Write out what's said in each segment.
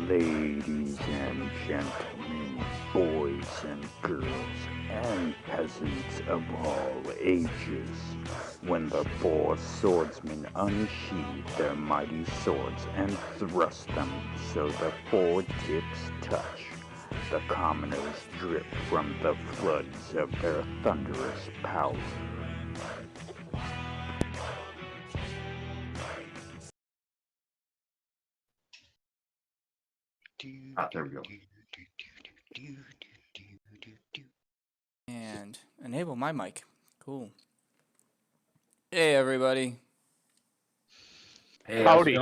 Ladies and gentlemen, boys and girls, and peasants of all ages, when the four swordsmen unsheathed their mighty swords and thrust them so the four tips touch, the commoners drip from the floods of their thunderous power. There we go. And enable my mic. Cool. Hey, everybody. Hey, Howdy.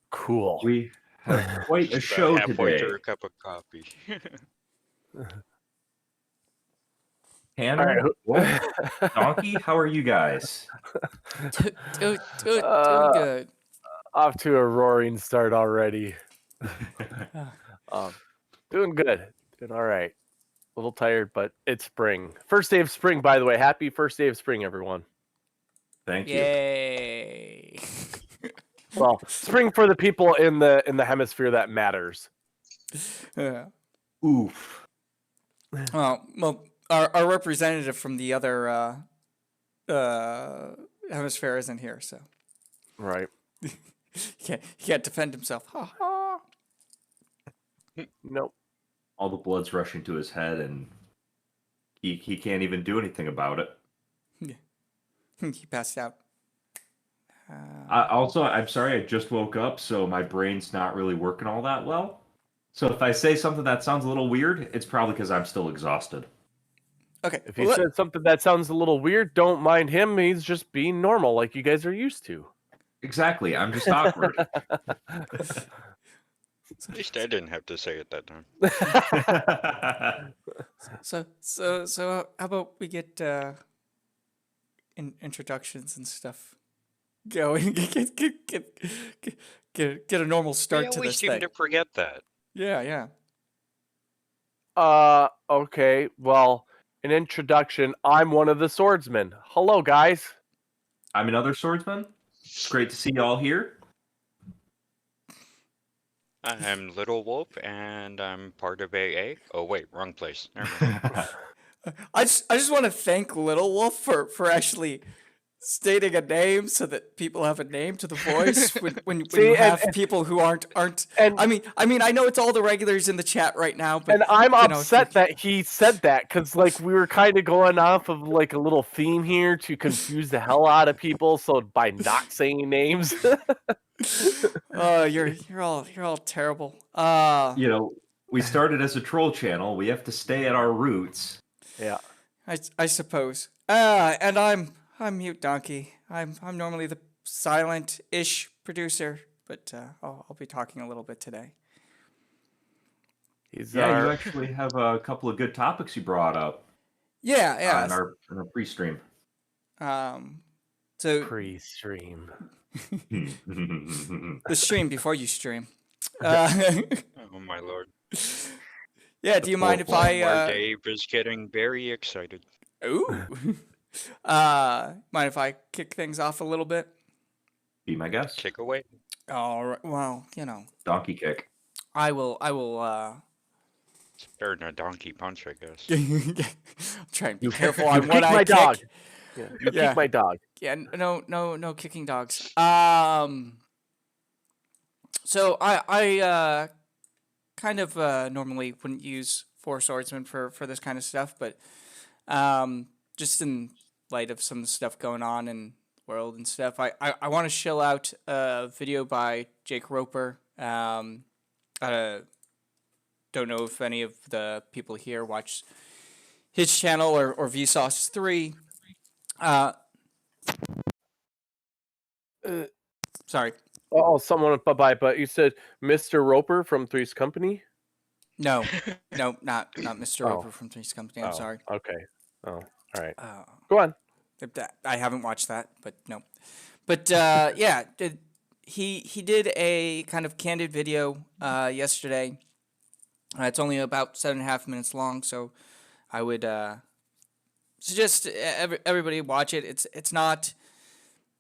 Cool. We have quite a show halfway today. through a cup of coffee. Hannah, Wolf, Donkey, how are you guys? Doing good. Off to a roaring start already. Doing good. Doing all right. A little tired, but it's spring. First day of spring, by the way. Happy first day of spring, everyone. Thank you. Yay. Well, spring for the people in the hemisphere that matters. Yeah. Oof. Well, our representative from the other hemisphere isn't here, so Right. he can't defend himself. Ha ha. Nope. All the blood's rushing to his head, and he can't even do anything about it. He passed out. I'm sorry, I just woke up, so my brain's not really working all that well. So if I say something that sounds a little weird, it's probably because I'm still exhausted. Okay. If you said something that sounds a little weird, don't mind him. He's just being normal like you guys are used to. Exactly, I'm just awkward. At least I didn't have to say it that time. So how about we get introductions and stuff going? Get a normal start I to always this seem thing. to forget that. Yeah. Okay. Well, an introduction. I'm one of the swordsmen. Hello, guys. I'm another swordsman. It's great to see you all here. I'm Little Wolf, and I'm part of AA. Oh wait, wrong place. Never mind. I just want to thank Little Wolf for actually stating a name so that people have a name to the voice when See, you have people who aren't. And I mean I know it's all the regulars in the chat right now, but and I'm you know, upset that he said that because like we were kind of going off of like a little theme here to confuse the hell out of people. So by not saying names, you're all terrible. You know, we started as a troll channel. We have to stay at our roots. yeah. I suppose. And I'm Mute Donkey. I'm normally the silent-ish producer, but I'll be talking a little bit today. He's You actually have a couple of good topics you brought up. Yeah. In our pre-stream. So pre-stream. the stream before you stream. Oh my lord. Yeah. Do you mind if I? Dave is getting very excited. Ooh. Mind if I kick things off a little bit? Be my guest. Kick away. All right. Well, you know. Donkey kick. I will. It's better than a donkey punch, I guess. Try and be You careful on kick what I my kick. dog. Yeah, you Yeah. kick my dog. Yeah, no kicking dogs. So I kind of normally wouldn't use four swordsmen for this kind of stuff, but just in light of some stuff going on in the world and stuff, I want to shill out a video by Jake Roper. I don't know if any of the people here watch his channel or Vsauce 3. Sorry. Oh, someone went bye-bye, but you said Mr. Roper from Three's Company? No, not Mr. Roper from Three's Company. I'm sorry. Okay. Oh, all right. Go on. I haven't watched that, but no. But yeah, he did a kind of candid video yesterday. It's only about 7.5 minutes long, so I would suggest everybody watch it. It's not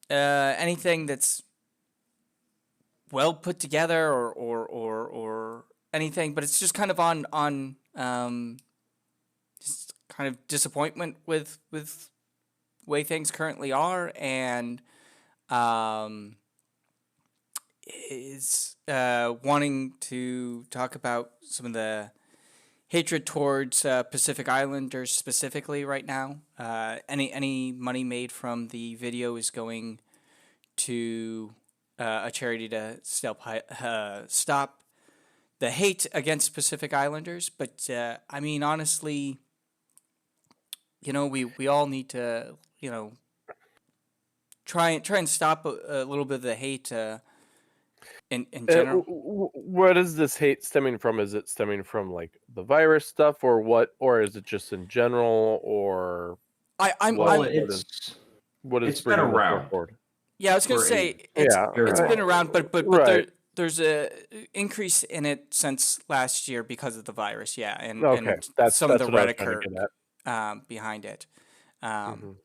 anything that's well put together or anything, but it's just kind of on just kind of disappointment with way things currently are, and um, is wanting to talk about some of the hatred towards Pacific Islanders specifically right now. Any money made from the video is going to a charity to stop the hate against Pacific Islanders. But I mean, honestly, we all need to try and stop a little bit of the hate in general. What is this hate stemming from? Is it stemming from like the virus stuff, or what, or is it just in general, or I'm Well, what is it's been bringing this around forward? Yeah, I was gonna for say a it's Yeah, very it's long been time. around, but Right. there's a increase in it since last year because of the virus. Yeah, Okay, and that's some of the what I was trying to rhetoric get at. behind it. Um, Mhm.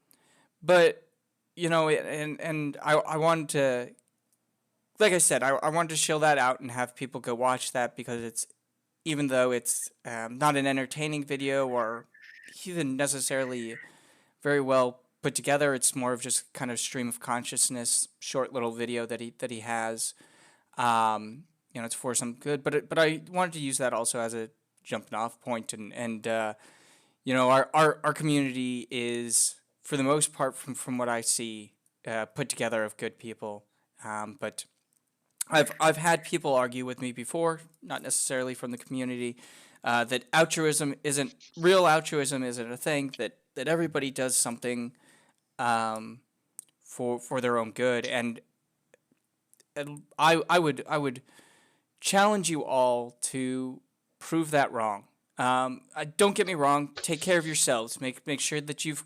but and I wanted to, like I said, I wanted to show that out and have people go watch that because it's, even though it's not an entertaining video or even necessarily very well put together, it's more of just kind of stream of consciousness, short little video that he has. It's for some good, but I wanted to use that also as a jumping off point, and our community is, for the most part, from what I see, put together of good people. But I've had people argue with me before, not necessarily from the community, that real altruism isn't a thing. That everybody does something um, for their own good, and I would challenge you all to prove that wrong. Don't get me wrong. Take care of yourselves. Make sure that you've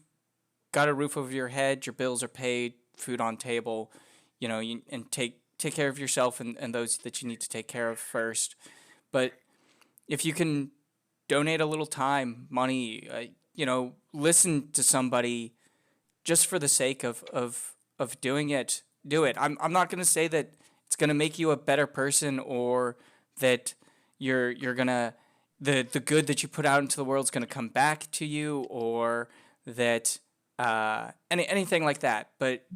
got a roof over your head, your bills are paid, food on table. And take care of yourself and those that you need to take care of first. But if you can donate a little time, money, listen to somebody just for the sake of doing it, do it. I'm not going to say that it's going to make you a better person, or that you're going to, the good that you put out into the world is going to come back to you, or that anything like that. But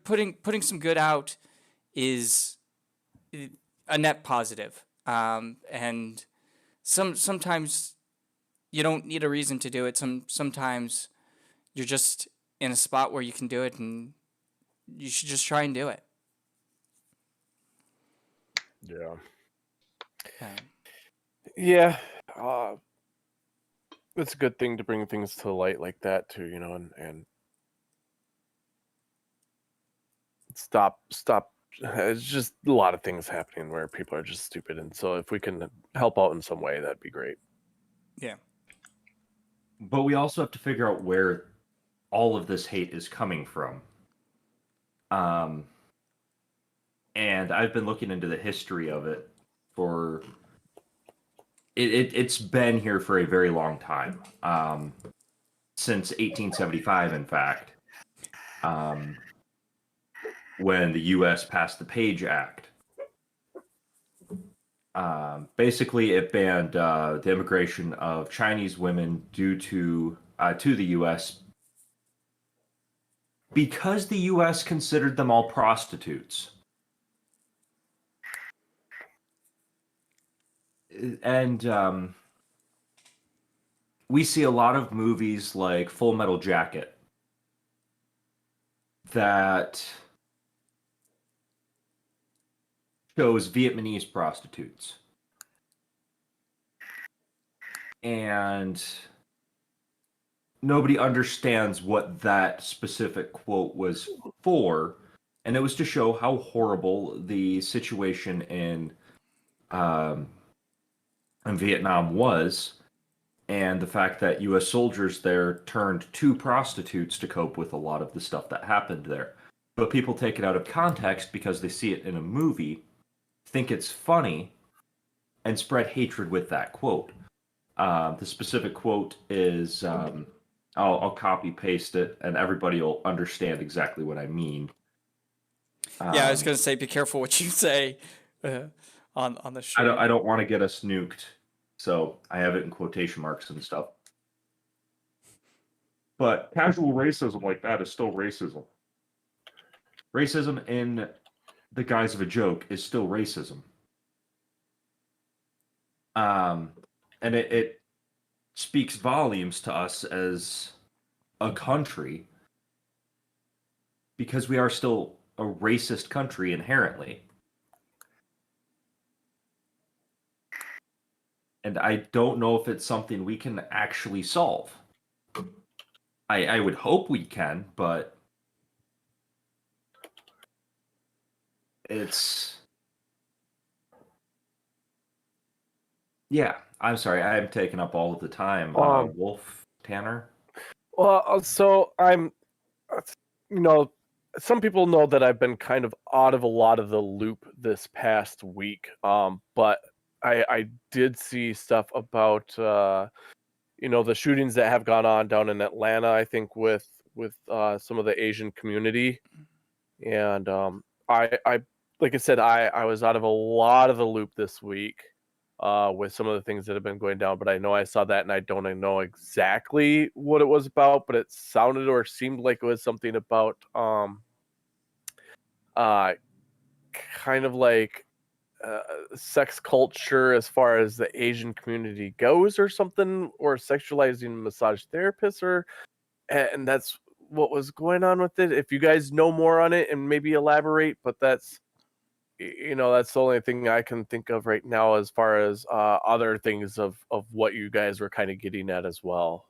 putting some good out is a net positive. And sometimes you don't need a reason to do it. Sometimes you're just in a spot where you can do it, and you should just try and do it. Yeah. Um, Yeah. It's a good thing to bring things to light like that too, and stop. It's just a lot of things happening where people are just stupid, and so if we can help out in some way, that'd be great. yeah. But we also have to figure out where all of this hate is coming from. And I've been looking into the history of it for it's been here for a very long time. Since 1875, in fact, when the U.S. passed the Page Act. Basically, it banned the immigration of Chinese women due to the U.S. because the U.S. considered them all prostitutes. And we see a lot of movies like Full Metal Jacket that shows Vietnamese prostitutes. And nobody understands what that specific quote was for. And it was to show how horrible the situation in Vietnam was, and the fact that U.S. soldiers there turned to prostitutes to cope with a lot of the stuff that happened there. But people take it out of context because they see it in a movie, think it's funny, and spread hatred with that quote. The specific quote is, I'll copy paste it, and everybody will understand exactly what I mean. Yeah, I was gonna say, be careful what you say. on the I stream. don't want to get us nuked, so I have it in quotation marks and stuff. But casual racism like that is still racism. Racism in the guise of a joke is still racism. And it speaks volumes to us as a country because we are still a racist country inherently. And I don't know if it's something we can actually solve. I would hope we can, but it's... Yeah, I'm sorry. I'm taking up all of the time. Wolf, Tanner? Well, so I'm, you know, some people know that I've been kind of out of a lot of the loop this past week. But I did see stuff about, the shootings that have gone on down in Atlanta, I think with some of the Asian community. And I like I said, I was out of a lot of the loop this week with some of the things that have been going down, but I know I saw that and I don't know exactly what it was about, but it sounded or seemed like it was something about kind of like sex culture as far as the Asian community goes or something, or sexualizing massage therapists, and that's what was going on with it. If you guys know more on it and maybe elaborate, but that's that's the only thing I can think of right now as far as other things of what you guys were kind of getting at as well.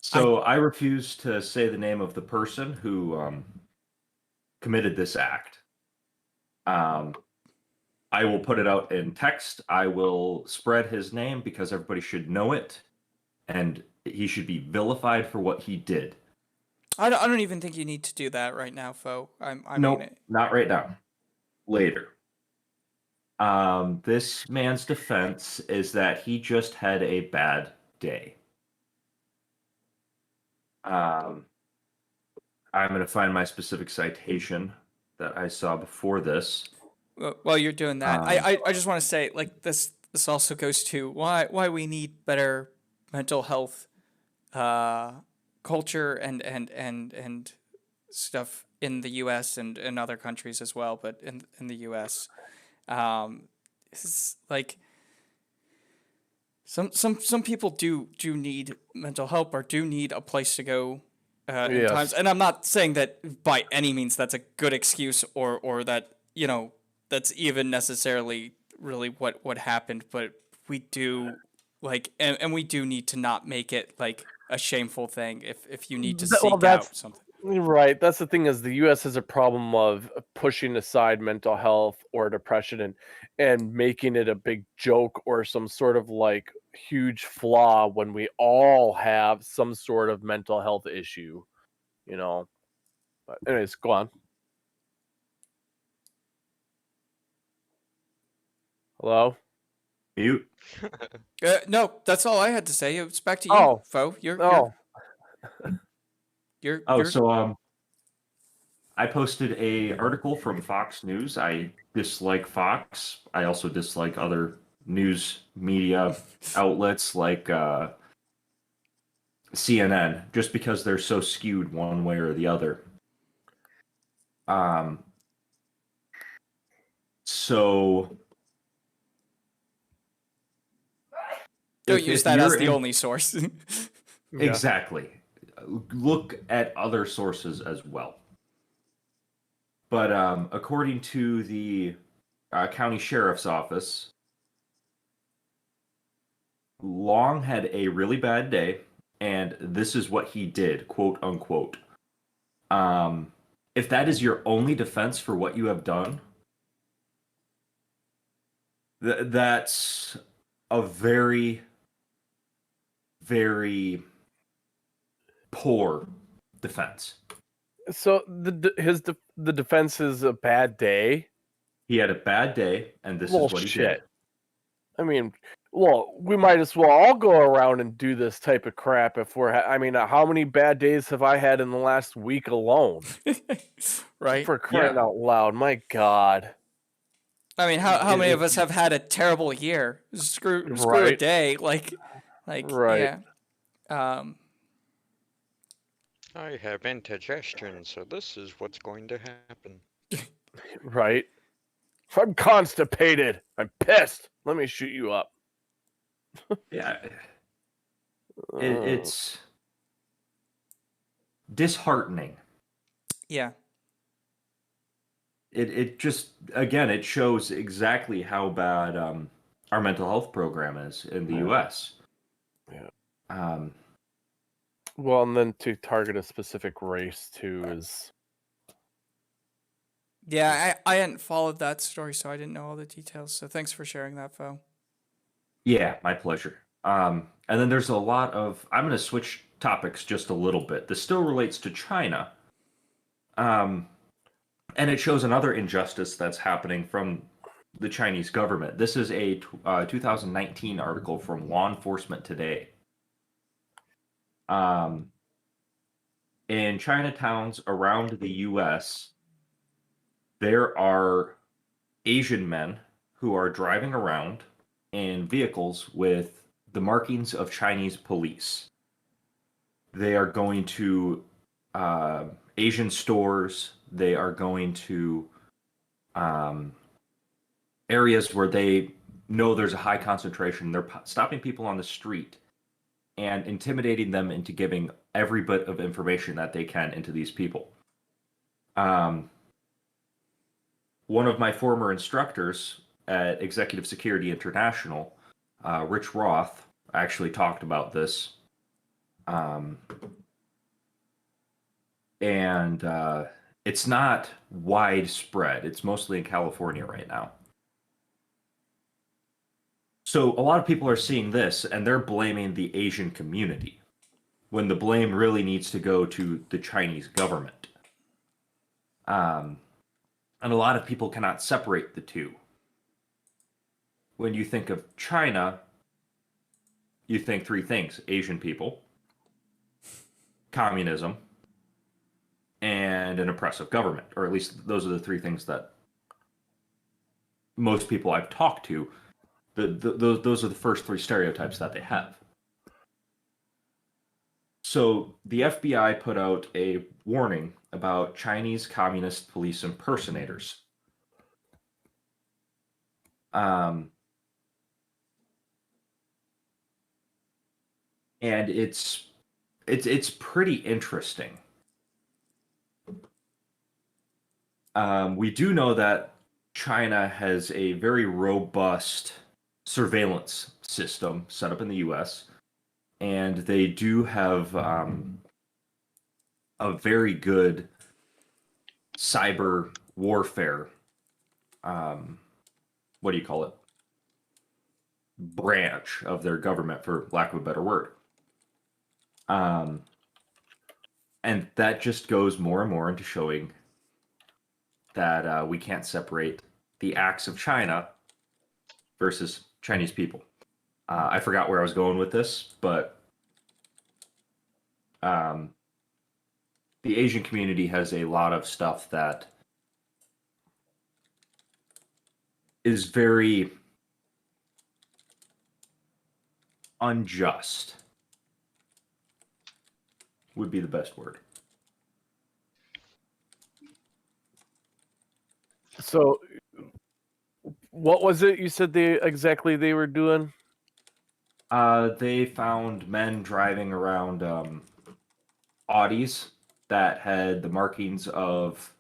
So I refuse to say the name of the person who committed this act. I will put it out in text. I will spread his name because everybody should know it, and he should be vilified for what he did. I don't even think you need to do that right now, Fo. Nope, not right now. Later. This man's defense is that he just had a bad day. I'm going to find my specific citation that I saw before this. While you're doing that, I just want to say, like, this also goes to why we need better mental health culture and stuff in the U.S. and in other countries as well, but in the U.S. It's like some people do need mental help or do need a place to go in times. And I'm not saying that by any means that's a good excuse or that that's even necessarily really what happened, but we do and we do need to not make it like a shameful thing if you need to seek out something. Right. That's the thing, is the U.S. has a problem of pushing aside mental health or depression and making it a big joke or some sort of like huge flaw when we all have some sort of mental health issue, But anyways, go on. Hello? Mute. No, that's all I had to say. It's back to you, Fo. So I posted a article from Fox News. I dislike Fox. I also dislike other news media outlets like CNN, just because they're so skewed one way or the other. So don't use that as the only source. Exactly. Look at other sources as well. But according to the county sheriff's office, Long had a really bad day, and this is what he did, quote unquote. If that is your only defense for what you have done, that's a very, very poor defense. So the defense is a bad day. He had a bad day, and this is what he did. I mean, we might as well all go around and do this type of crap if we're. How many bad days have I had in the last week alone? Right? For crying out loud, my God. I mean, how many of us It's have had a terrible year? Screw a right, day. Like right. yeah. Um, I have indigestion, so this is what's going to happen. Right. I'm constipated. I'm pissed. Let me shoot you up. Yeah, Uh, it's disheartening. yeah. It just, again, it shows exactly how bad our mental health program is in the U.S. Yeah. Um, well, and then to target a specific race too is Yeah, I hadn't followed that story, so I didn't know all the details. So thanks for sharing that, Fo. yeah, my pleasure. And then there's a lot of, I'm going to switch topics just a little bit. This still relates to China. And it shows another injustice that's happening from the Chinese government. This is a 2019 article from Law Enforcement Today. In Chinatowns around the U.S., there are Asian men who are driving around in vehicles with the markings of Chinese police. They are going to Asian stores. They are going to um, areas where they know there's a high concentration. They're stopping people on the street and intimidating them into giving every bit of information that they can into these people. One of my former instructors at Executive Security International, Rich Roth, actually talked about this. And it's not widespread. It's mostly in California right now. So a lot of people are seeing this and they're blaming the Asian community when the blame really needs to go to the Chinese government. And a lot of people cannot separate the two. When you think of China, you think three things: Asian people, communism, and an oppressive government. Or at least those are the three things that most people I've talked to, those are the first three stereotypes that they have. So the FBI put out a warning about Chinese Communist police impersonators. And it's pretty interesting. We do know that China has a very robust surveillance system set up in the U.S., and they do have a very good cyber warfare. What do you call it? Branch of their government, for lack of a better word. And that just goes more and more into showing that we can't separate the acts of China versus Chinese people. I forgot where I was going with this, but the Asian community has a lot of stuff that is very unjust, would be the best word. so. What was it you said they were doing? They found men driving around Audis that had the markings of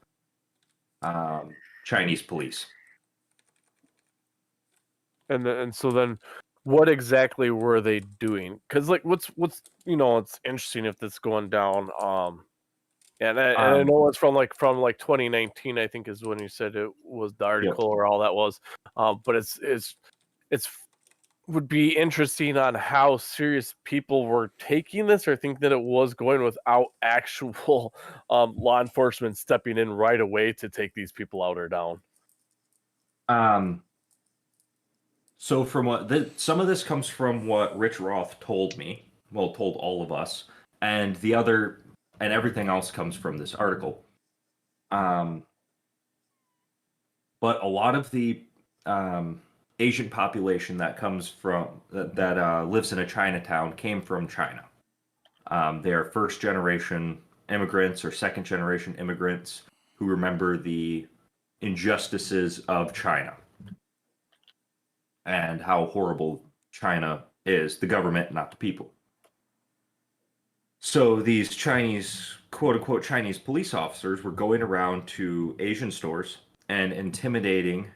Chinese police. And so then, what exactly were they doing? Because like, what's it's interesting if this going down. And I know it's from 2019, I think is when you said it was the article or all that was. But it's would be interesting on how serious people were taking this, or think that it was going without actual law enforcement stepping in right away to take these people out or down. So from what some of this comes from what Rich Roth told me, well, told all of us, and the other and everything else comes from this article. But a lot of the Asian population that comes from that lives in a Chinatown came from China. They are first generation immigrants or second generation immigrants who remember the injustices of China and how horrible China is, the government, not the people. So these Chinese, quote unquote, Chinese police officers were going around to Asian stores and intimidating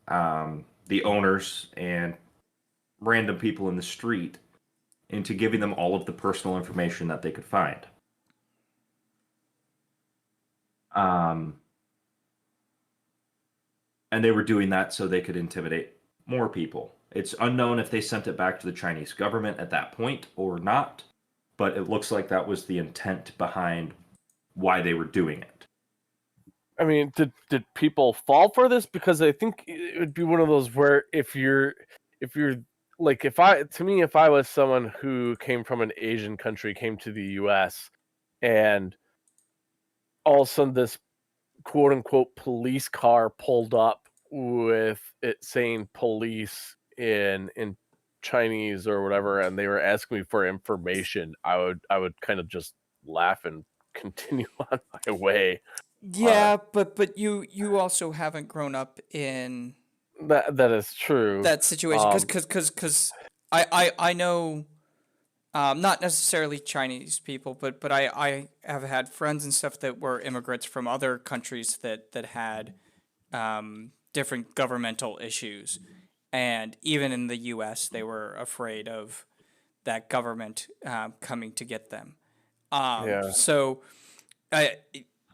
the owners and random people in the street into giving them all of the personal information that they could find. And they were doing that so they could intimidate more people. It's unknown if they sent it back to the Chinese government at that point or not, but it looks like that was the intent behind why they were doing it. I mean, did people fall for this? Because I think it would be one of those where if you're like, if I was someone who came from an Asian country, came to the US, and all of a sudden this quote unquote police car pulled up with it saying police in Chinese or whatever, and they were asking me for information, I would kind of just laugh and continue on my way. Yeah, but you also haven't grown up in That is true. that situation Um, because I know not necessarily Chinese people, but I have had friends and stuff that were immigrants from other countries that had different governmental issues, and even in the U.S. they were afraid of that government coming to get them. Yeah. So, I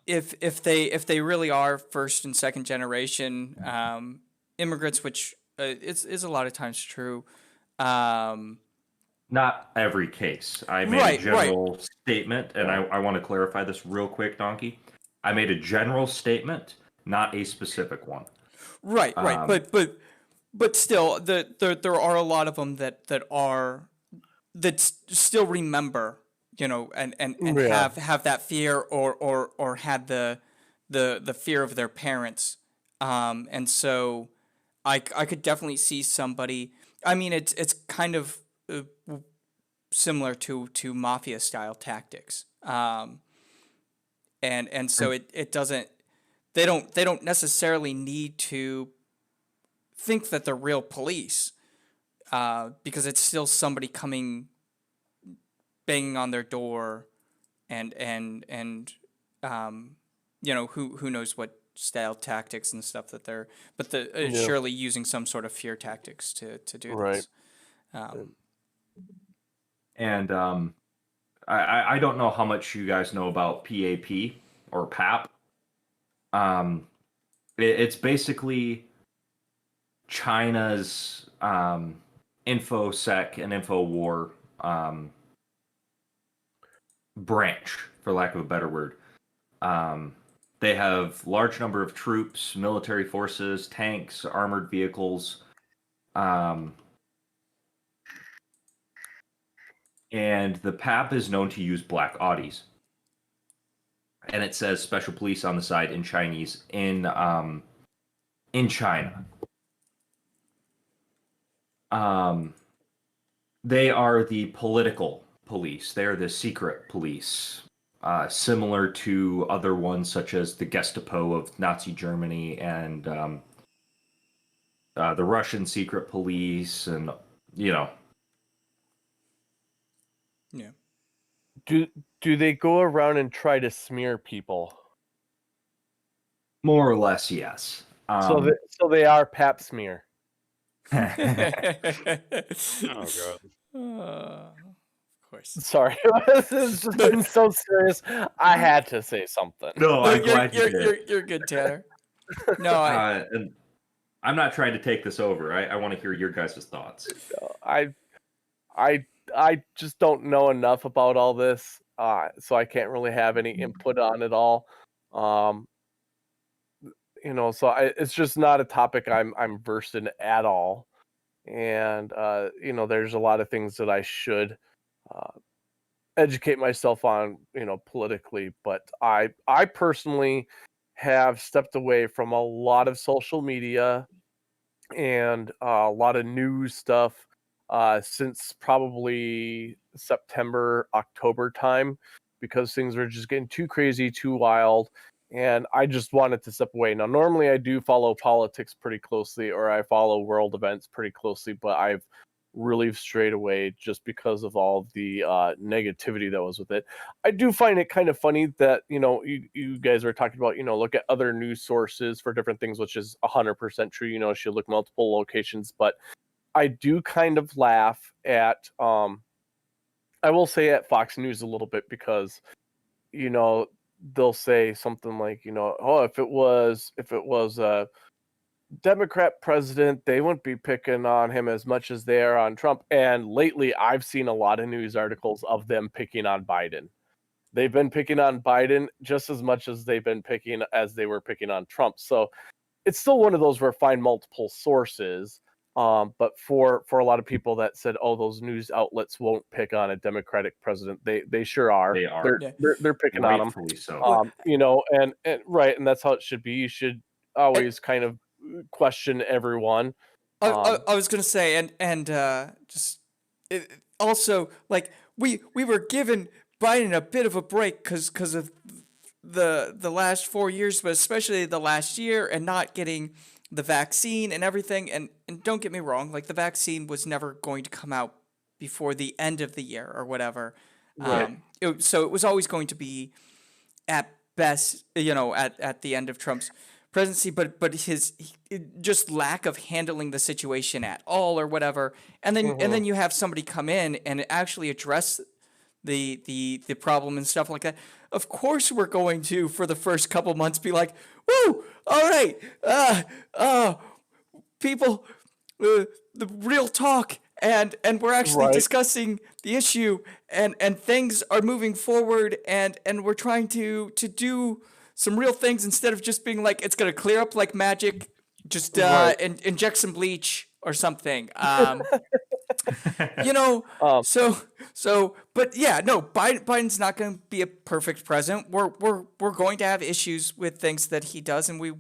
if they really are first and second generation immigrants, which is a lot of times true. Not every case. I made Right, a general statement, and I want to clarify this real quick, Donkey. I made a general statement, not a specific one. Right, but still, there are a lot of them that still remember, and Yeah. have that fear or had the fear of their parents, and so I could definitely see somebody. I mean, it's kind of similar to mafia style tactics, and so it doesn't. They don't necessarily need to think that they're real police, because it's still somebody coming, banging on their door, and who knows what style tactics and stuff that they're, but Yeah. surely using some sort of fear tactics to do Right. this. And I don't know how much you guys know about PAP or PAP. It's basically China's InfoSec and InfoWar branch, for lack of a better word. They have large number of troops, military forces, tanks, armored vehicles, and the PAP is known to use black Audis. And it says special police on the side in Chinese in China. They are the political police. They are the secret police, similar to other ones such as the Gestapo of Nazi Germany and the Russian secret police, and Yeah. Do they go around and try to smear people? more or less, yes. So they are pap smear. Oh god. Of course. Sorry, this has just been so serious. I had to say something. No, I'm glad you you're did. you're good, Tanner. No, And I'm not trying to take this over. I want to hear your guys' thoughts. I just don't know enough about all this, so I can't really have any input on it all. So it's just not a topic I'm versed in at all, and there's a lot of things that I should educate myself on, politically. But I personally have stepped away from a lot of social media and a lot of news stuff since probably September, October time, because things were just getting too crazy, too wild, and I just wanted to step away. Now, normally I do follow politics pretty closely, or I follow world events pretty closely, but I've really strayed away just because of all the negativity that was with it. I do find it kind of funny that, you guys are talking about, look at other news sources for different things, which is 100% true. Should look multiple locations, but I do kind of laugh at, I will say at Fox News a little bit, because, they'll say something like, oh, if it was a Democrat president, they wouldn't be picking on him as much as they are on Trump. And lately, I've seen a lot of news articles of them picking on Biden. They've been picking on Biden just as much as they were picking on Trump. So it's still one of those where find multiple sources. But for a lot of people that said, "Oh, those news outlets won't pick on a Democratic president," they sure are. They are. Yeah. They're picking on him. Rightfully so. And right, and that's how it should be. You should always kind of question everyone. I was gonna say, and just also, like, we were given Biden a bit of a break because of the last 4 years, but especially the last year, and not getting the vaccine and everything. And don't get me wrong, like, the vaccine was never going to come out before the end of the year or whatever. Right. So it was always going to be at best, at the end of Trump's presidency, but his just lack of handling the situation at all or whatever, and then you have somebody come in and actually address the problem and stuff like that. Of course, we're going to, for the first couple months, be like, "Woo, all right, people, the real talk." And we're actually Right. discussing the issue, and things are moving forward, and we're trying to do some real things instead of just being like, it's gonna clear up like magic, just Right. inject some bleach or something. Um, But yeah, no, Biden's not going to be a perfect president. We're going to have issues with things that he does, and we'll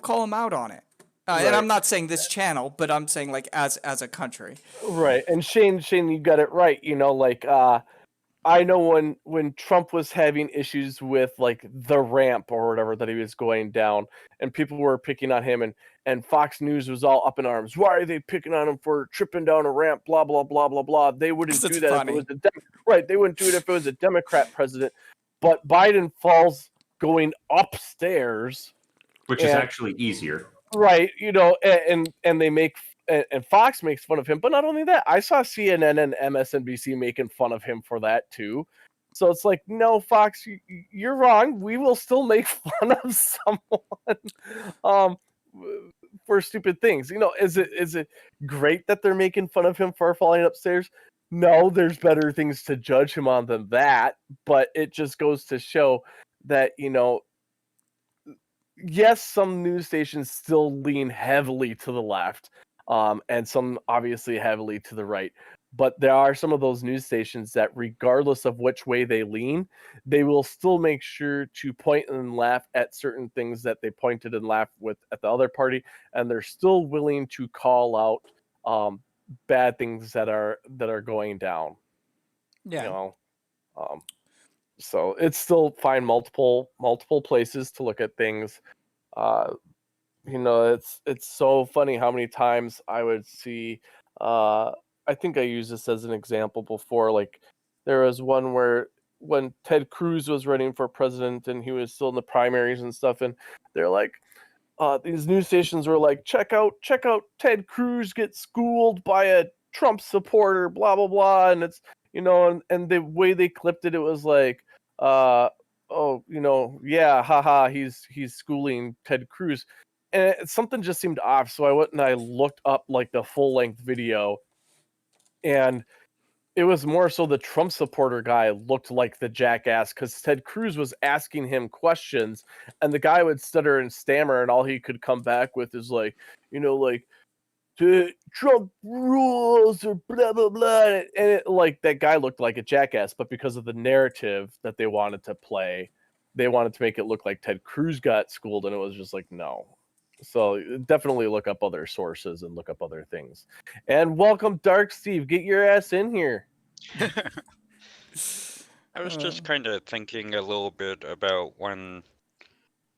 call him out on it. And Right. I'm not saying this channel, but I'm saying, like, as a country. Right. And Shane, you got it right. I know when Trump was having issues with, like, the ramp or whatever that he was going down, and people were picking on him, and Fox News was all up in arms. Why are they picking on him for tripping down a ramp? Blah blah blah blah blah. They wouldn't 'Cause do it's that funny. if it was right. They wouldn't do it if it was a Democrat president. But Biden falls going upstairs. Which is And- actually easier. Right, and they make and Fox makes fun of him, but not only that, I saw CNN and MSNBC making fun of him for that too. So it's like, no, Fox, you're wrong. We will still make fun of someone, for stupid things. Is it great that they're making fun of him for falling upstairs? No, there's better things to judge him on than that. But it just goes to show that, yes, some news stations still lean heavily to the left, and some obviously heavily to the right. But there are some of those news stations that, regardless of which way they lean, they will still make sure to point and laugh at certain things that they pointed and laughed with at the other party, and they're still willing to call out bad things that are going down. Yeah. So it's still find multiple places to look at things. It's so funny how many times I would see. I think I used this as an example before. Like, there was one where when Ted Cruz was running for president and he was still in the primaries and stuff, and they're like, these news stations were like, check out Ted Cruz get schooled by a Trump supporter, blah blah blah, and it's and the way they clipped it, it was like, yeah, haha, he's schooling Ted Cruz, and something just seemed off. So I went and I looked up, like, the full length video, and it was more so the Trump supporter guy looked like the jackass, because Ted Cruz was asking him questions, and the guy would stutter and stammer, and all he could come back with is like, Trump rules or blah blah blah, and like, that guy looked like a jackass. But because of the narrative that they wanted to play, they wanted to make it look like Ted Cruz got schooled, and it was just like, no, So definitely look up other sources and look up other things. And welcome, Dark Steve. Get your ass in here. I was just kind of thinking a little bit about when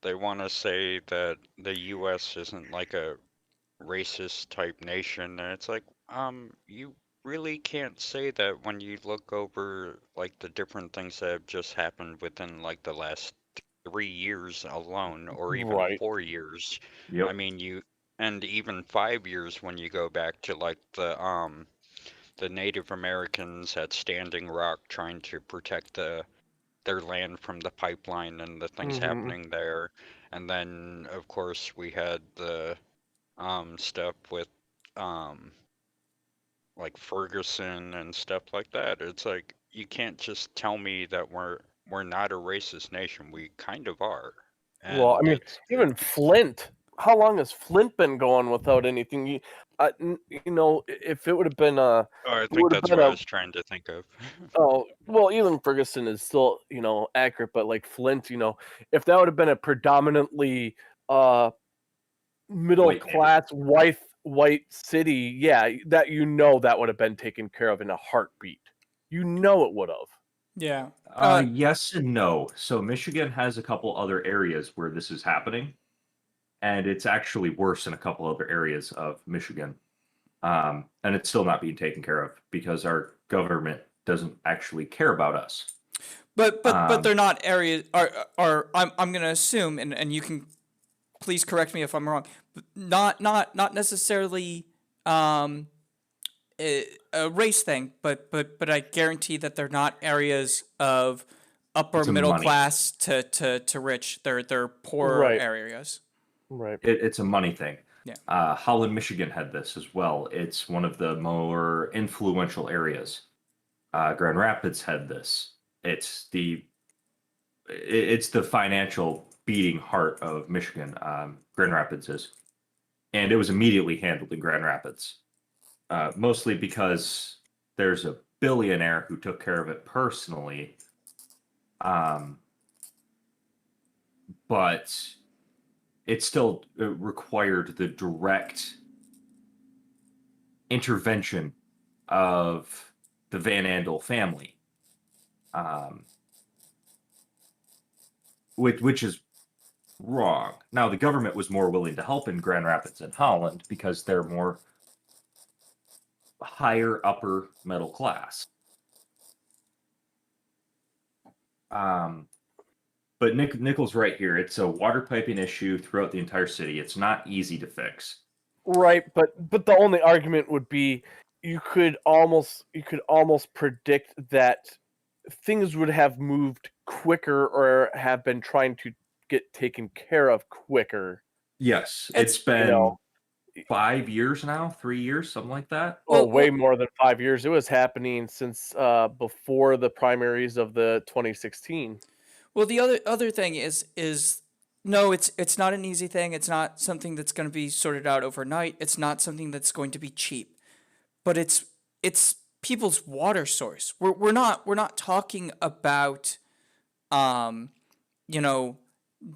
they want to say that the U.S. isn't like a racist type nation, and it's like, you really can't say that when you look over like the different things that have just happened within like the last 3 years alone, or even Right. 4 years. Yep. I mean, and even 5 years when you go back to like the Native Americans at Standing Rock trying to protect their land from the pipeline and the things happening there. And then, of course, we had the stuff with um, like Ferguson and stuff like that. It's like you can't just tell me that we're not a racist nation. We kind of are, Well, I and mean, that's even Flint. How long has Flint been going without anything? If it would have been oh, I it think would have that's been what I a was trying to think of. oh, well, even Ferguson is still, accurate, but like Flint, if that would have been a predominantly uh middle White area. class white city, yeah, that that would have been taken care of in a heartbeat. It would have. Yeah. Yes and no. So Michigan has a couple other areas where this is happening, and it's actually worse in a couple other areas of Michigan. And it's still not being taken care of because our government doesn't actually care about us. But they're not areas. I'm gonna assume, and you can please correct me if I'm wrong. But not necessarily a race thing, but I guarantee that they're not areas of upper It's a middle money. class to rich. They're poorer Right. areas. Right. It's a money thing. Yeah. Holland, Michigan had this as well. It's one of the more influential areas. Grand Rapids had this. It's the financial beating heart of Michigan. Grand Rapids is, and it was immediately handled in Grand Rapids, mostly because there's a billionaire who took care of it personally. But it still required the direct intervention of the Van Andel family, which is wrong. Now, the government was more willing to help in Grand Rapids and Holland because they're more higher upper middle class. But Nichols right here. It's a water piping issue throughout the entire city. It's not easy to fix. Right, but the only argument would be you could almost predict that things would have moved quicker or have been trying to get taken care of quicker. Yes, it's been you know, 5 years now, 3 years, something like that. way more than 5 years. It was happening since before the primaries of the 2016. Well, the other thing is no, it's not an easy thing. It's not something that's going to be sorted out overnight. It's not something that's going to be cheap. But it's people's water source. We're not talking about you know,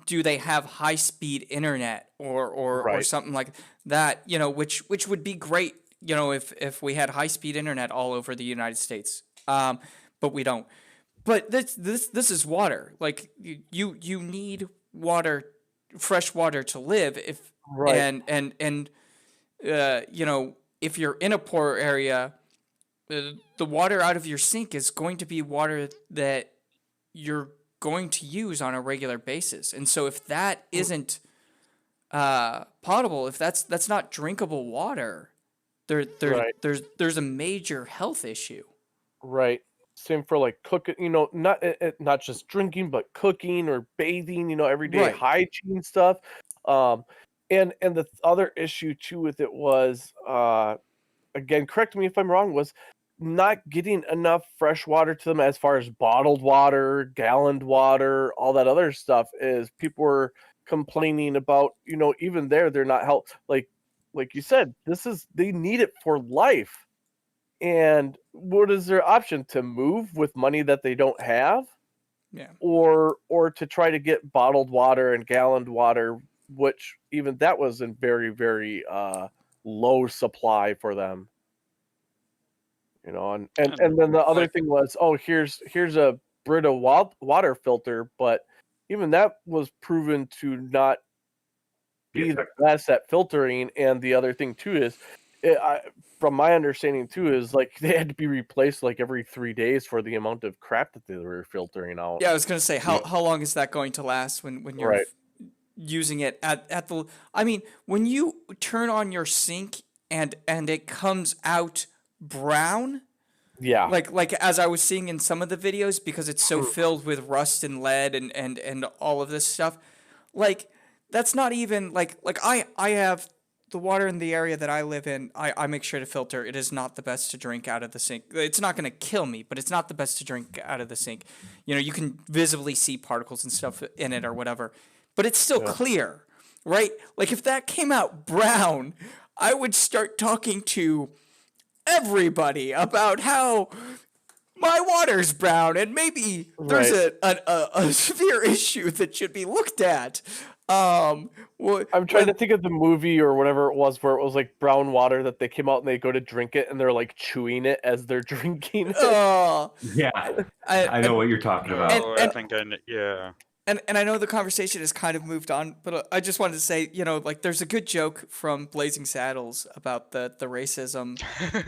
do they have high speed internet or Right. something like that, which would be great, if we had high speed internet all over the United States. But we don't. But this is water. Like you need water, fresh water to live. If Right. and if you're in a poor area, the water out of your sink is going to be water that you're going to use on a regular basis. And so if that isn't potable, if that's not drinkable water, Right. there's a major health issue. Right. Same for like cooking, not just drinking, but cooking or bathing, everyday Right. hygiene stuff. And the other issue too with it was, again, correct me if I'm wrong, was not getting enough fresh water to them as far as bottled water, galloned water, all that other stuff. Is people were complaining about, even they're not like you said, they need it for life. And what is their option? To move with money that they don't have? Yeah. Or to try to get bottled water and galloned water which even that was in very, very low supply for them. You know, and then the other Like, thing was, oh, here's a Brita water filter, but even that was proven to not be the best at filtering. And the other thing too is, from my understanding too, is like they had to be replaced like every 3 days for the amount of crap that they were filtering out. Yeah, I was gonna say, how long is that going to last when you're Right. using it at the? I mean, when you turn on your sink and it comes out brown, Yeah. like as I was seeing in some of the videos, because it's so filled with rust and lead and all of this stuff, like that's not even like I have the water in the area that I live in. I make sure to filter. It is not the best to drink out of the sink. It's not going to kill me, but it's not the best to drink out of the sink. You know, you can visibly see particles and stuff in it or whatever, but it's still clear, right? Like if that came out brown, I would start talking to everybody about how my water's brown and maybe there's a severe issue that should be looked at. I'm trying to think of the movie or whatever it was where it was like brown water that they came out and they go to drink it and they're like chewing it as they're drinking it. Yeah, I know what you're talking about. I think yeah. And I know the conversation has kind of moved on, but I just wanted to say, you know, like there's a good joke from Blazing Saddles about the racism.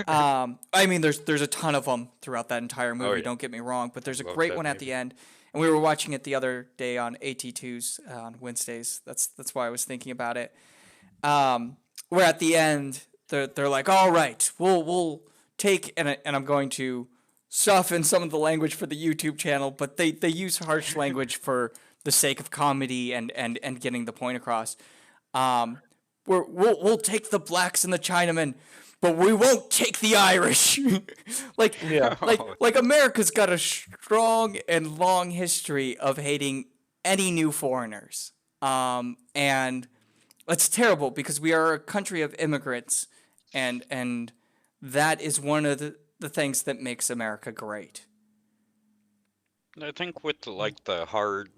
I mean, there's a ton of them throughout that entire movie. yeah. Don't get me wrong, but there's a Love great that one at movie. the end, and we were watching it the other day on AT2s on Wednesdays. That's why I was thinking about it. Where at the end they're like, all right, we'll take and I'm going to soften some of the language for the YouTube channel, but they use harsh language for the sake of comedy and getting the point across. We'll take the blacks and the Chinamen, but we won't take the Irish. like America's got a strong and long history of hating any new foreigners. And it's terrible because we are a country of immigrants, and that is one of the things that makes America great. I think with like the hard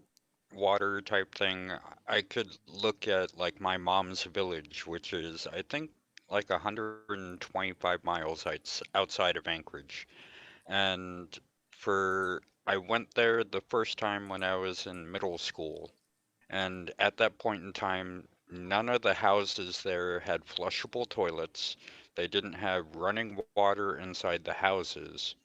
water type thing, I could look at like my mom's village, which is I think like 125 miles outside of Anchorage. And I went there the first time when I was in middle school. And at that point in time, none of the houses there had flushable toilets. They didn't have running water inside the houses.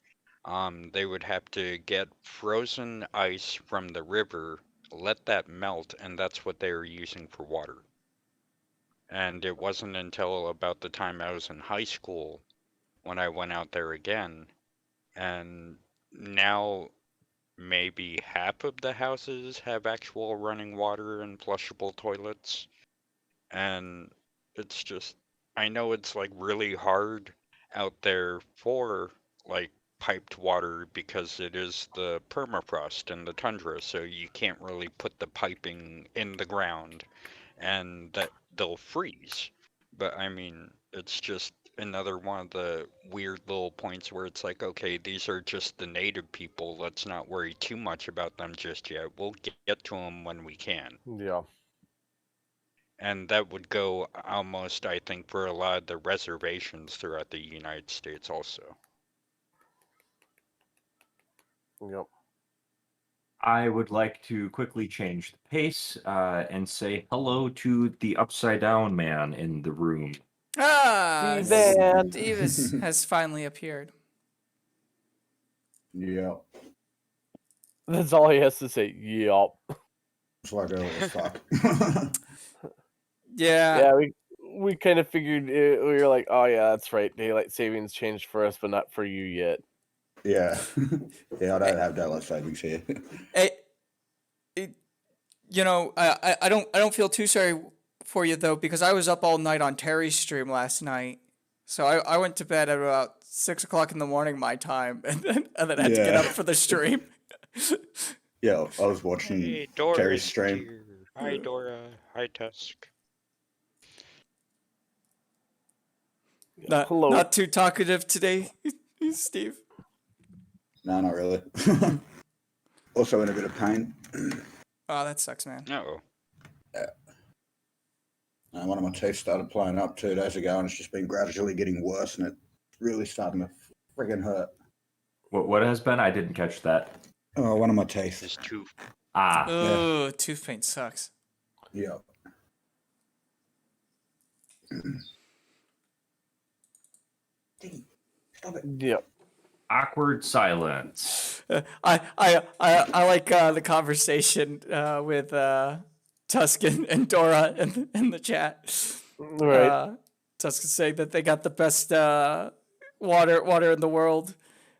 They would have to get frozen ice from the river, let that melt, and that's what they were using for water. And it wasn't until about the time I was in high school when I went out there again, and now maybe half of the houses have actual running water and flushable toilets. And it's just, I know it's like really hard out there for like piped water because it is the permafrost and the tundra, so you can't really put the piping in the ground and that they'll freeze. But I mean, it's just another one of the weird little points where it's like, okay, these are just the native people. Let's not worry too much about them just yet. We'll get to them when we can. Yeah. And that would go almost, I think, for a lot of the reservations throughout the United States also. Yep. I would like to quickly change the pace and say hello to the upside down man in the room. Steven. Steve has finally appeared. Yeah. That's all he has to say. Yep. It's like I always talk. Yeah. Yeah, we kind of figured we were like, oh yeah, that's right. Daylight savings changed for us, but not for you yet. Yeah. Yeah, I don't have daylight savings here. You know, I don't feel too sorry for you though, because I was up all night on Terry's stream last night. So I went to bed at about 6 o'clock in the morning my time, and then had to get up for the stream. Yeah, I was watching Hey, Dora, Terry's stream. dear. Hi, Dora. Hi, Tusk. Hello. Not too talkative today, Steve. No, not really. Also in a bit of pain. Oh, that sucks, man. Uh-oh. one of my teeth started playing up 2 days ago, and it's just been gradually getting worse, and it's really starting to friggin' hurt. What has been? I didn't catch that. Oh, one of my teeth. His tooth. Ah, Ooh, tooth pain sucks. Yeah. Stop it. Yep. awkward silence. I like the conversation with Tuscan and Dora in the chat. Right. Tuscan saying that they got the best water in the world,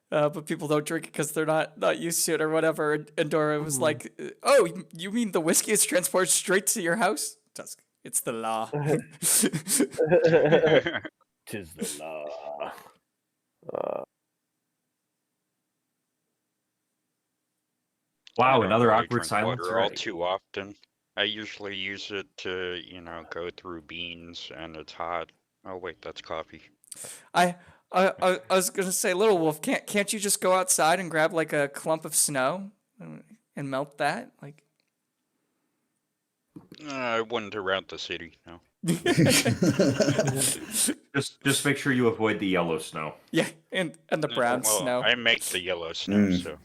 but people don't drink it because they're not used to it or whatever. And Dora was like, "Oh, you mean the whiskey is transported straight to your house?" Tuscan, it's the law. Tis the law. Wow, I don't another really awkward drink silence. water all Right. too often. I usually use it to, go through beans, and it's hot. Oh wait, that's coffee. I was gonna say, Little Wolf, can't you just go outside and grab like a clump of snow and melt that? Like, I wouldn't around the city. No. Just make sure you avoid the yellow snow. yeah, and the brown Well, snow. I make the yellow snow, so.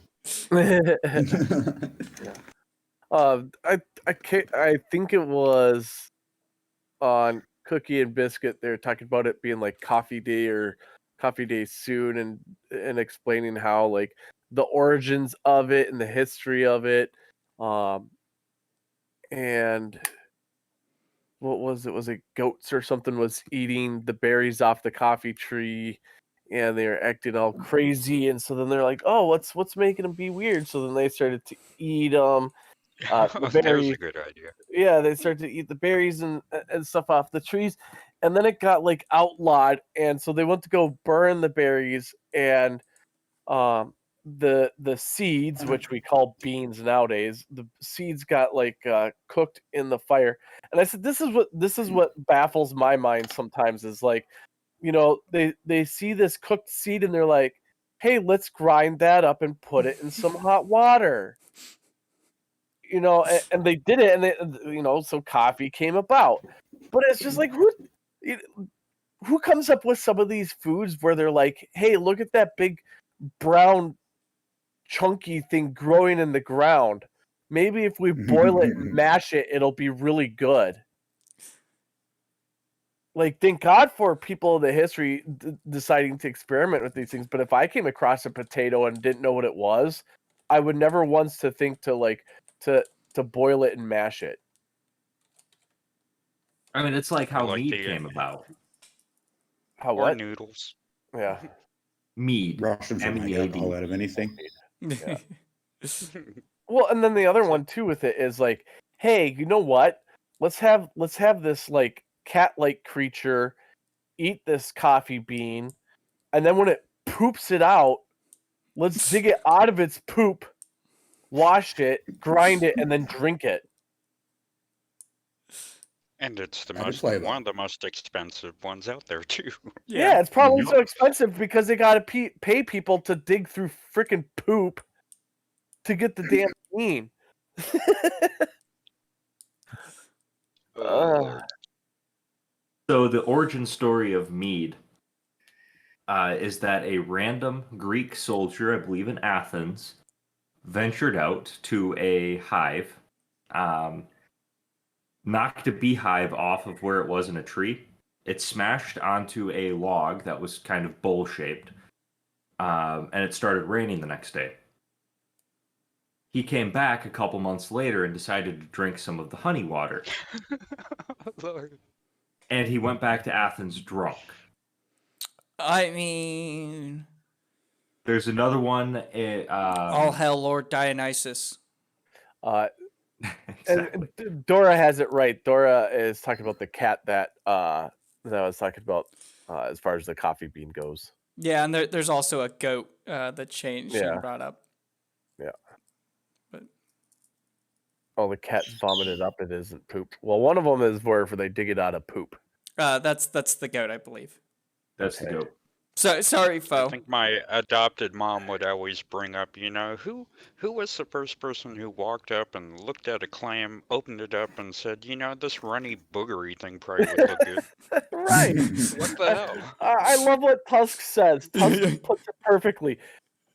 I think it was on Cookie and Biscuit. They were talking about it being like coffee day or coffee day soon, and explaining how like the origins of it and the history of it. And what was it? Was it goats or something was eating the berries off the coffee tree, and they were acting all crazy. And so then they're like, "Oh, what's making them be weird?" So then they started to eat the There's berries. a good idea. Yeah, they started to eat the berries and stuff off the trees, and then it got like outlawed, and so they went to go burn the berries, and the seeds, which we call beans nowadays, the seeds got like cooked in the fire. And I said, this is what baffles my mind sometimes, is like, they see this cooked seed and they're like, hey, let's grind that up and put it in some hot water. And they did it, and they, so coffee came about. But it's just like, who comes up with some of these foods where they're like, hey, look at that big brown chunky thing growing in the ground. Maybe if we boil it and mash it, it'll be really good. Like, thank God for people in the history deciding to experiment with these things. But if I came across a potato and didn't know what it was, I would never once to think to boil it and mash it. I mean, it's like how Like mead the, came about. How Or what? noodles. Yeah. Mead. Russians will make MEAD. alcohol out of anything. Yeah. Well, and then the other one too with it is like, hey, you know what? Let's have this like cat-like creature eat this coffee bean, and then when it poops it out, let's dig it out of its poop, wash it, grind it, and then drink it. And it's the Added most flavor. one of the most expensive ones out there too. Yeah, it's probably Yep. so expensive because they got to pay people to dig through freaking poop to get the damn bean. Oh, Lord. So the origin story of mead is that a random Greek soldier, I believe in Athens, ventured out to a hive, knocked a beehive off of where it was in a tree. It smashed onto a log that was kind of bowl-shaped, and it started raining the next day. He came back a couple months later and decided to drink some of the honey water. Lord. And he went back to Athens drunk. I mean, There's another one. all hell, Lord Dionysus. Exactly. And Dora has it right. Dora is talking about the cat that I was talking about as far as the coffee bean goes. Yeah, and there's also a goat that Shane Yeah. brought up. Yeah. But Oh, the cat vomited up. It isn't poop. Well, one of them is where they dig it out of poop. that's the goat, I believe. That's Okay. the goat. So sorry, I Fo. think my adopted mom would always bring up, who was the first person who walked up and looked at a clam, opened it up, and said, this runny boogery thing probably would look good. Right. What the hell? I love what Tusk says. Tusk puts it perfectly.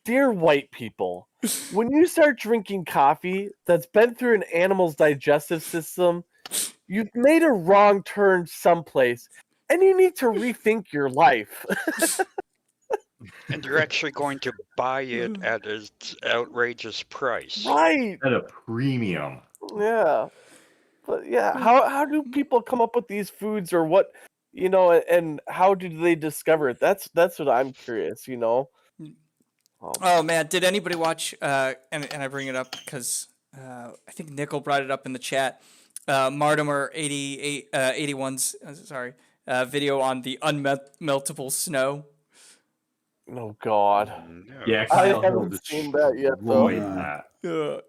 Dear white people, when you start drinking coffee that's been through an animal's digestive system, you've made a wrong turn someplace, and you need to rethink your life. And you're actually going to buy it at its outrageous price. Right. At a premium. Yeah. But yeah, how do people come up with these foods, or what, and how do they discover it? That's what I'm curious, Oh man, did anybody watch? And I bring it up because I think Nickel brought it up in the chat. Martimer 81's video on the unmeltable snow. Oh God. No. Yeah, I Kyle Hill haven't seen that yet, though. destroyed that.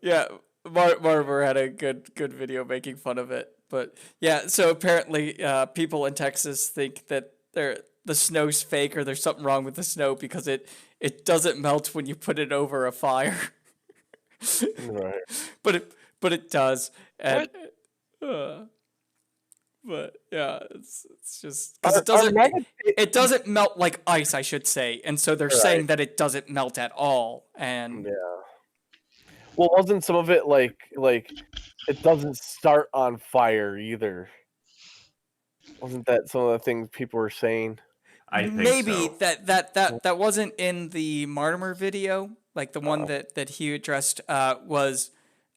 Yeah, Martimer had a good video making fun of it. But yeah, so apparently people in Texas think that the snow's fake or there's something wrong with the snow because it doesn't melt when you put it over a fire. Right. But it does. And, but yeah, it's just because it doesn't melt like ice, I should say, and so they're saying that it doesn't melt at all. And Yeah. Well, wasn't some of it like it doesn't start on fire either? Wasn't that some of the things people were saying? I think maybe so. that wasn't in the Martimer video. Like the one that he addressed was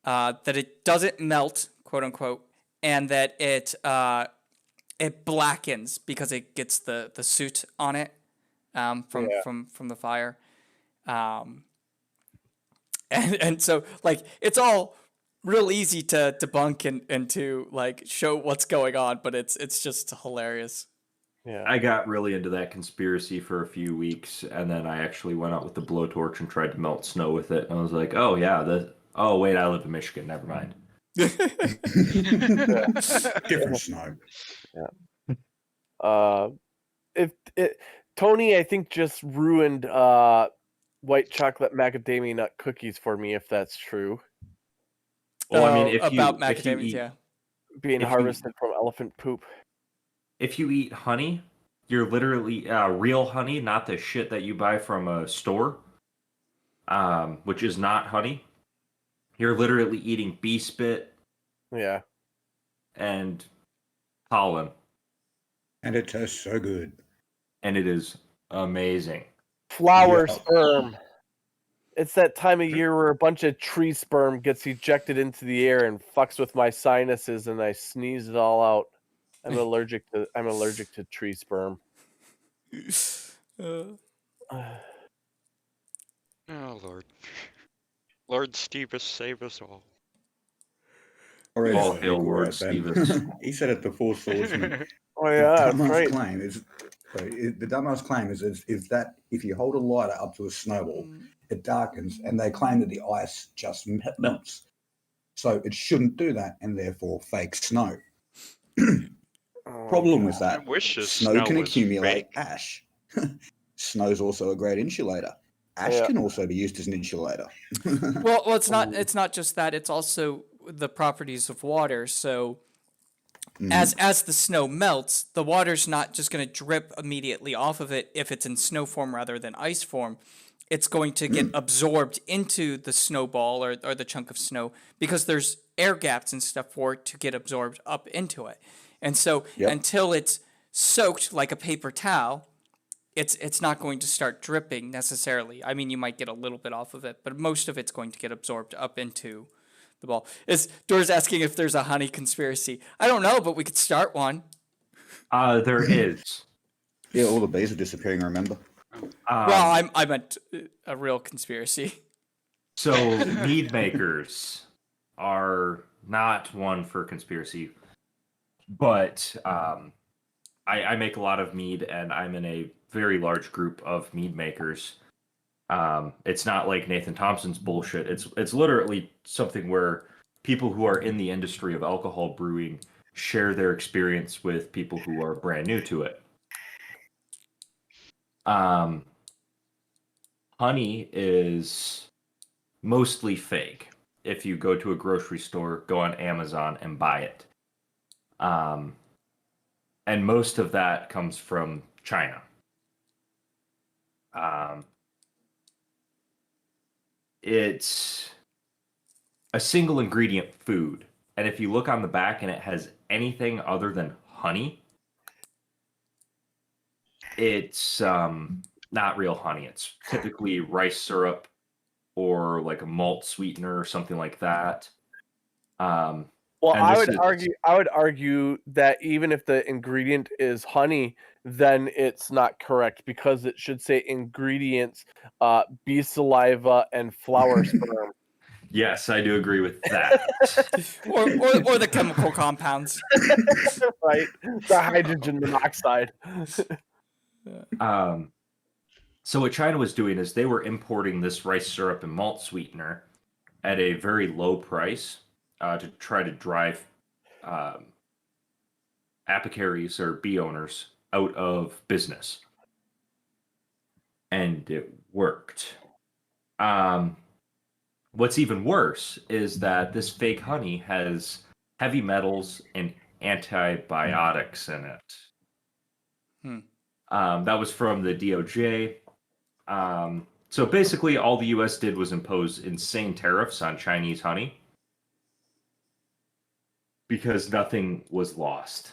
that it doesn't melt, quote unquote, and that it blackens because it gets the soot on it from the fire. And so like it's all real easy to debunk and to like show what's going on, but it's just hilarious. Yeah. I got really into that conspiracy for a few weeks, and then I actually went out with the blowtorch and tried to melt snow with it. And I was like, oh yeah, oh wait, I live in Michigan. Never mind. Different snow. Yeah. Tony, I think, just ruined white chocolate macadamia nut cookies for me, if that's true. Well, I mean, about macadamias, yeah, being harvested from elephant poop. If you eat honey, you're literally real honey, not the shit that you buy from a store, which is not honey. You're literally eating bee spit. Yeah. And pollen. And it tastes so good. And it is amazing. Flower sperm. It's that time of year where a bunch of tree sperm gets ejected into the air and fucks with my sinuses, and I sneeze it all out. I'm allergic to tree sperm. Oh Lord. Lord Stevis, save us all. All hail Lord Stevis. He said it before Swordsman. Oh yeah, the right. Claim is the dumbass claim is that if you hold a lighter up to a snowball, it darkens, and they claim that the ice just melts. So it shouldn't do that, and therefore fake snow. Problem with that, snow can accumulate ash. Snow's also a great insulator. Ash can also be used as an insulator. well, it's not just that. It's also the properties of water. So as the snow melts, the water's not just going to drip immediately off of it if it's in snow form rather than ice form. It's going to get absorbed into the snowball or the chunk of snow because there's air gaps and stuff for it to get absorbed up into it. And so until it's soaked like a paper towel, it's not going to start dripping necessarily. I mean, you might get a little bit off of it, but most of it's going to get absorbed up into the ball. Door's asking if there's a honey conspiracy. I don't know, but we could start one. There is. Yeah, all the bees are disappearing, remember? Well, I meant a real conspiracy. So mead makers are not one for conspiracy, but I make a lot of mead, and I'm in a very large group of mead makers. It's not like Nathan Thompson's bullshit. It's literally something where people who are in the industry of alcohol brewing share their experience with people who are brand new to it. Honey is mostly fake. If you go to a grocery store, go on Amazon and buy it. And most of that comes from China. It's a single ingredient food. And if you look on the back and it has anything other than honey, it's not real honey. It's typically rice syrup or like a malt sweetener or something like that. Well, And I this would is- argue that even if the ingredient is honey, then it's not correct because it should say ingredients, bee saliva and flower sperm. Yes, I do agree with that. or the chemical compounds. Right? The hydrogen monoxide. So what China was doing is they were importing this rice syrup and malt sweetener at a very low price to try to drive apiaries or bee owners out of business. And it worked. What's even worse is that this fake honey has heavy metals and antibiotics in it. That was from the DOJ. So basically, all the U.S. did was impose insane tariffs on Chinese honey because nothing was lost.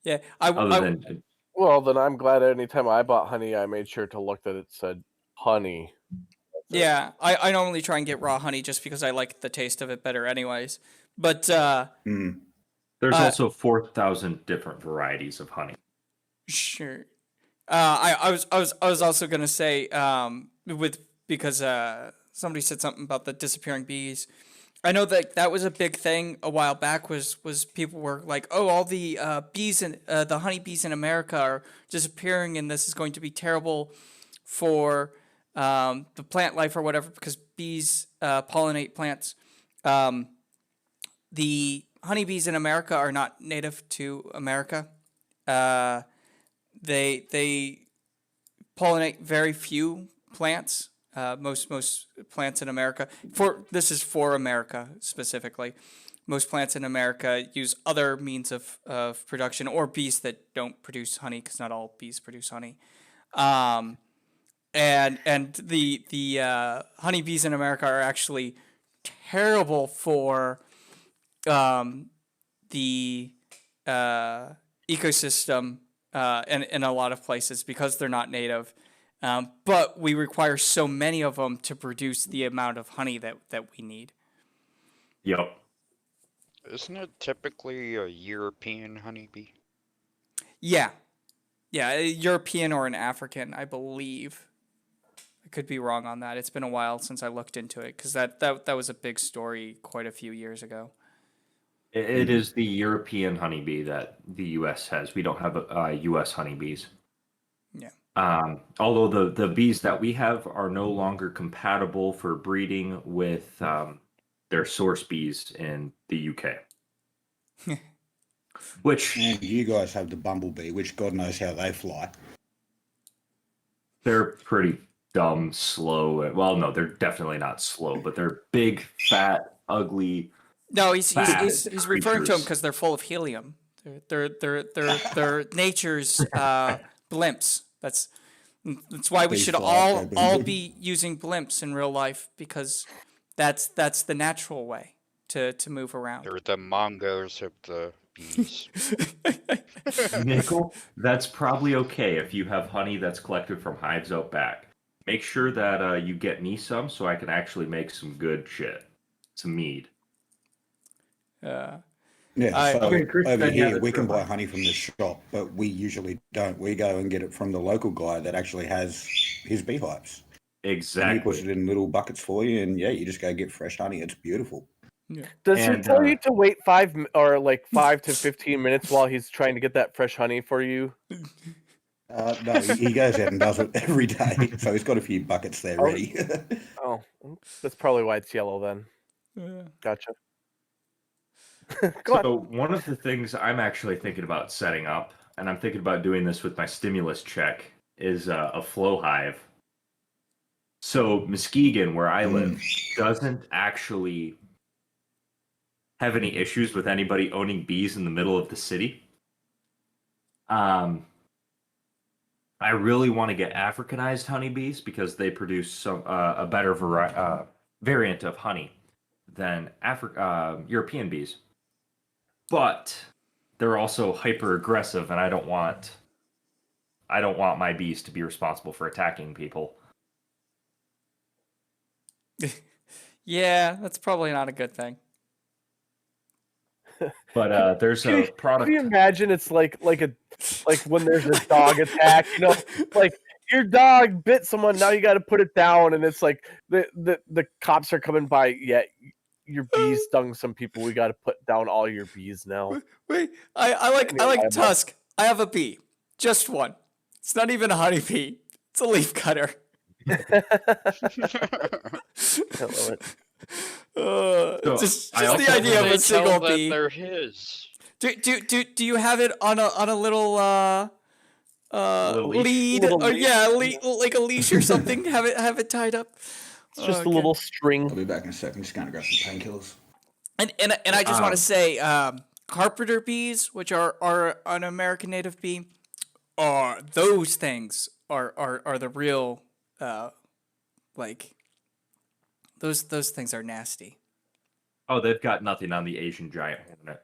Yeah, Well, then I'm glad anytime I bought honey, I made sure to look that it said honey. yeah, I normally try and get raw honey just because I like the taste of it better, anyways. But There's also 4,000 different varieties of honey. sure. I was also gonna say because somebody said something about the disappearing bees. I know that was a big thing a while back. Was people were like, oh, all the bees and the honeybees in America are disappearing, and this is going to be terrible for the plant life or whatever because bees pollinate plants. The honeybees in America are not native to America. They pollinate very few plants. Most plants in America this is for America specifically. Most plants in America use other means of production or bees that don't produce honey because not all bees produce honey. And the honeybees in America are actually terrible for the ecosystem in a lot of places because they're not native. But we require so many of them to produce the amount of honey that we need. Yep. Isn't it typically a European honeybee? Yeah. Yeah, a European or an African, I believe. I could be wrong on that. It's been a while since I looked into it because that was a big story quite a few years ago. It is the European honeybee that the U.S. has. We don't have U.S. honeybees. Yeah. Although the bees that we have are no longer compatible for breeding with their source bees in the UK. Which And you guys have the bumblebee, which God knows how they fly. they're pretty dumb, slow. Well, no, they're definitely not slow, but they're big, fat, ugly. No, he's referring to them creatures. because they're full of helium. They're nature's blimps. That's why we Bees should fly, all they be using blimps in real life because that's the natural way to move around. They're the Mongos of the bees. Nickel, that's probably okay if you have honey that's collected from hives out back. Make sure that you get me some so I can actually make some good shit. Some mead. Yeah, I- so Okay, Chris, over then you have here it we for can buy honey. honey from the shop, but we usually don't. We go and get it from the local guy that actually has his beehives. And he puts Exactly. it in little buckets for you, and yeah, you just go get fresh honey. It's beautiful. Does he And, tell you to wait 5 to 15 minutes while he's trying to get that fresh honey for you? No, he goes out and does it every day, so he's got a few buckets there Oh. ready. Oh, that's probably why it's yellow then. Yeah. Gotcha. Go on. So one of the things I'm actually thinking about setting up, and I'm thinking about doing this with my stimulus check, is a flow hive. So Muskegon, where I live, doesn't actually have any issues with anybody owning bees in the middle of the city. I really want to get Africanized honeybees because they produce a better variant of honey than European bees. But they're also hyper aggressive, and I don't want my bees to be responsible for attacking people. Yeah, that's probably not a good thing. But there's a product. Can you imagine? It's like when there's a dog attack. Like your dog bit someone. Now you got to put it down, and it's like the cops are coming by. Yeah, your bees stung some people. We got to put down all your bees now. Wait, I like Tusk. I have a bee, just one. It's not even a honeybee. It's a leaf cutter. I love it. Just I the also idea of They a single tell that bee. they're his. Do you have it on a little Little leash? lead? Little Or leash. yeah, like a leash or something. have it tied up. It's just Okay. a little string. I'll be back in a second. Just going to grab some painkillers. And I just want to say, carpenter bees, which are an American native bee, are those things are the real like those things are nasty. Oh, they've got nothing on the Asian giant hornet.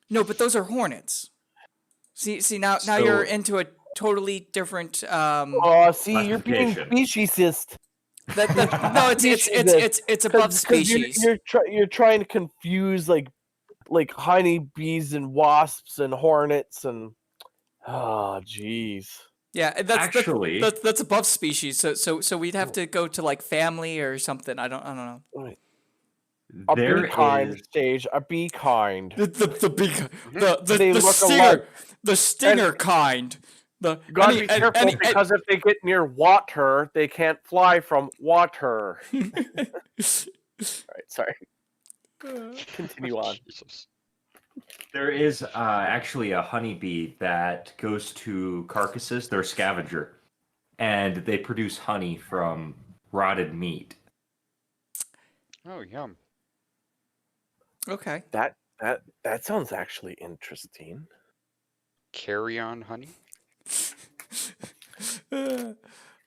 No, but those are hornets. See now So- you're into a totally different Oh, see, you're being Classification. speciesist. no, it's above 'Cause species. You're trying to confuse like honeybees and wasps and hornets and jeez. Yeah, Actually- that's above species. So we'd have to go to like family or something. I don't know. A There be kind is- stage. A be kind. The big They the look stinger alike. the stinger kind. You gotta be careful because if they get near water, they can't fly from water. Alright, sorry. Continue on. Jesus. There is actually a honeybee that goes to carcasses. They're a scavenger, and they produce honey from rotted meat. Oh, yum. Okay. That sounds actually interesting. Carry-on honey?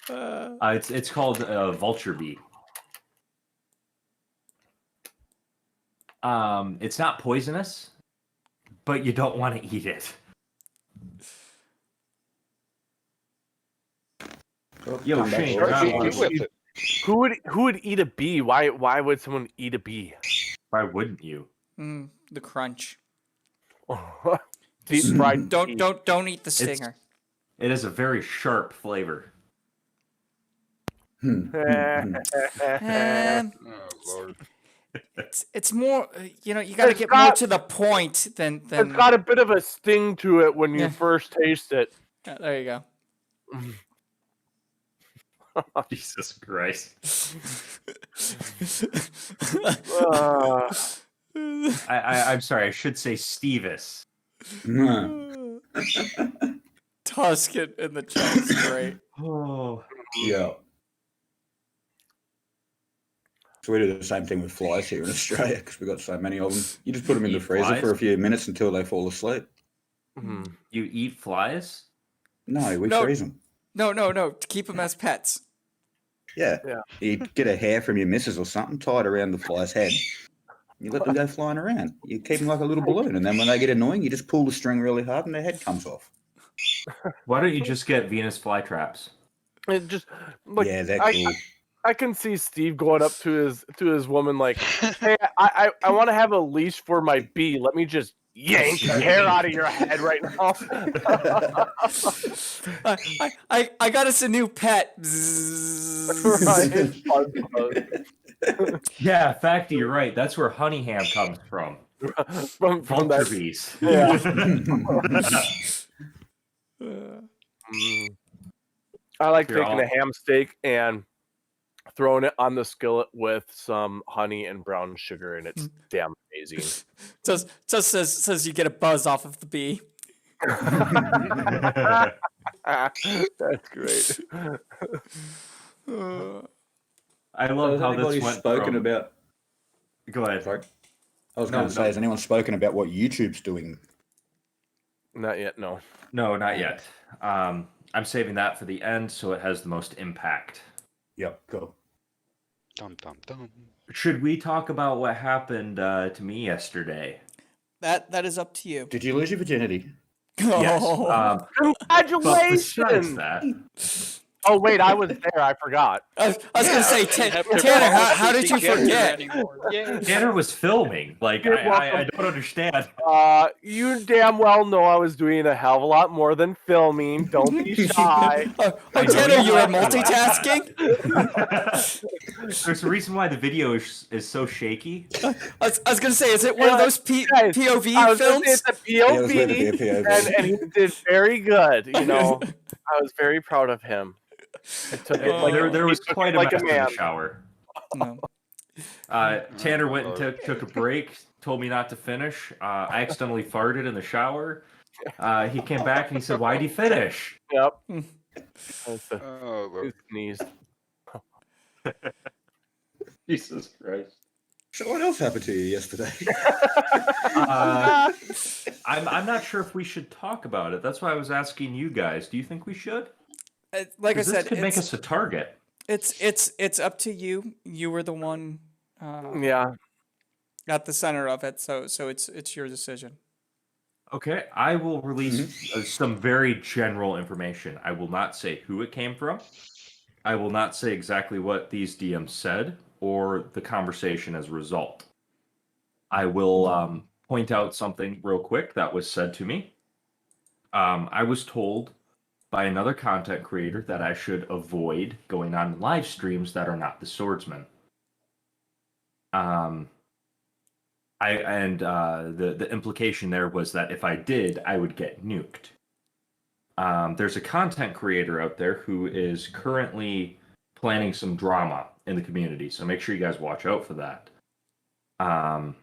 It's called a vulture bee. It's not poisonous, but you don't want to eat it. Yo, Come back Shane, over. you're not What do you on do with it. it? Who would eat a bee? Why would someone eat a bee? Why wouldn't you? The crunch. Deep fried. bee. Don't eat the stinger. It has a very sharp flavor. Um, Oh, Lord. it's more you got to It's get more got- to the point than It's got a bit of a sting to it when you Yeah. first taste it. Yeah, there you go. Jesus Christ. Uh, I'm sorry, I should say Stevis. Tusk in the chat is great. Oh. Yeah. So we do the same thing with flies here in Australia because we've got so many of them. You just put them in the Eat freezer flies? for a few minutes until they fall asleep. You eat flies? No, we No. freeze them. No, to keep them as pets. Yeah. Yeah. You get a hair from your missus or something, tie it around the fly's head. You let them go flying around. You keep them like a little balloon, and then when they get annoying, you just pull the string really hard, and their head comes off. Why don't you just get Venus flytraps? it just like Yeah, they're cool. I can see Steve going up to his woman like, "Hey, I want to have a leash for my bee. Let me just yank the hair out of your head right now." I got us a new pet. Right. Yeah, Facty, you're right. That's where honey ham comes from. from Vulture that. bees. Yeah. I like You're taking all- a ham steak and throwing it on the skillet with some honey and brown sugar, and it's damn amazing. Just says you get a buzz off of the bee. That's great. I So love has how anybody this went spoken from. about? Go ahead. Sorry, I was No, going to say, no. has anyone spoken about what YouTube's doing? Not yet, no. No, not yet. I'm saving that for the end, so it has the most impact. Yep, cool. Dum dum dum. Should we talk about what happened to me yesterday? That is up to you. Did you lose your virginity? Yes. Oh. But besides Congratulations! that, Oh wait, I was there. I forgot. I was gonna say, You have to Tanner, promise how to did you together forget? Anymore. Yay. Tanner was filming. Like, You're I welcome. don't understand. You damn well know I was doing a hell of a lot more than filming. Don't be shy. Oh, I know Tanner, you were laughed a lot. multitasking? There's a reason why the video is so shaky. I was gonna say, is it one of those Guys, POV I was gonna say films? it's a Yeah, it was meant to be a POV, POV. and he did very good. You know, I was very proud of him. It took it like There was he took quite it a like mess a in the man. shower. No. Tanner went and took a break, told me not to finish. I accidentally farted in the shower. He came back and he said, "Why'd you finish?" Yep. Oh, He sneezed. Jesus Christ. So what else happened to you yesterday? I'm not sure if we should talk about it. That's why I was asking you guys. Do you think we should? Like I 'Cause this said, could make us a target. it's up to you. You were the one Yeah. at the center of it, so it's your decision. Okay, I will release some very general information. I will not say who it came from. I will not say exactly what these DMs said or the conversation as a result. I will point out something real quick that was said to me. I was told by another content creator that I should avoid going on live streams that are not the Swordsmen. The implication there was that if I did, I would get nuked. There's a content creator out there who is currently planning some drama in the community, so make sure you guys watch out for that. I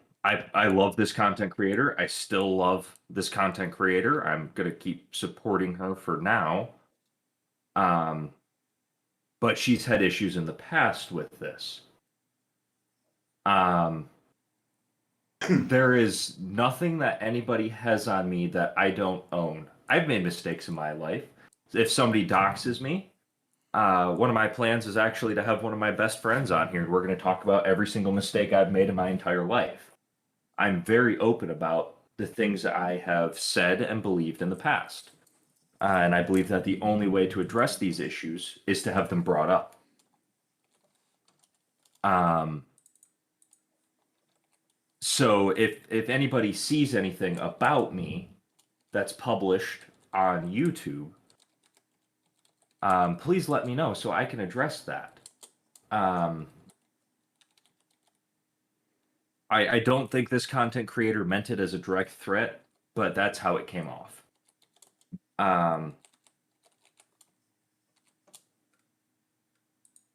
love this content creator. I still love this content creator. I'm gonna keep supporting her for now. But she's had issues in the past with this. There is nothing that anybody has on me that I don't own. I've made mistakes in my life. If somebody doxes me, one of my plans is actually to have one of my best friends on here. We're going to talk about every single mistake I've made in my entire life. I'm very open about the things that I have said and believed in the past. And I believe that the only way to address these issues is to have them brought up. So if anybody sees anything about me that's published on YouTube, please let me know so I can address that. I don't think this content creator meant it as a direct threat, but that's how it came off.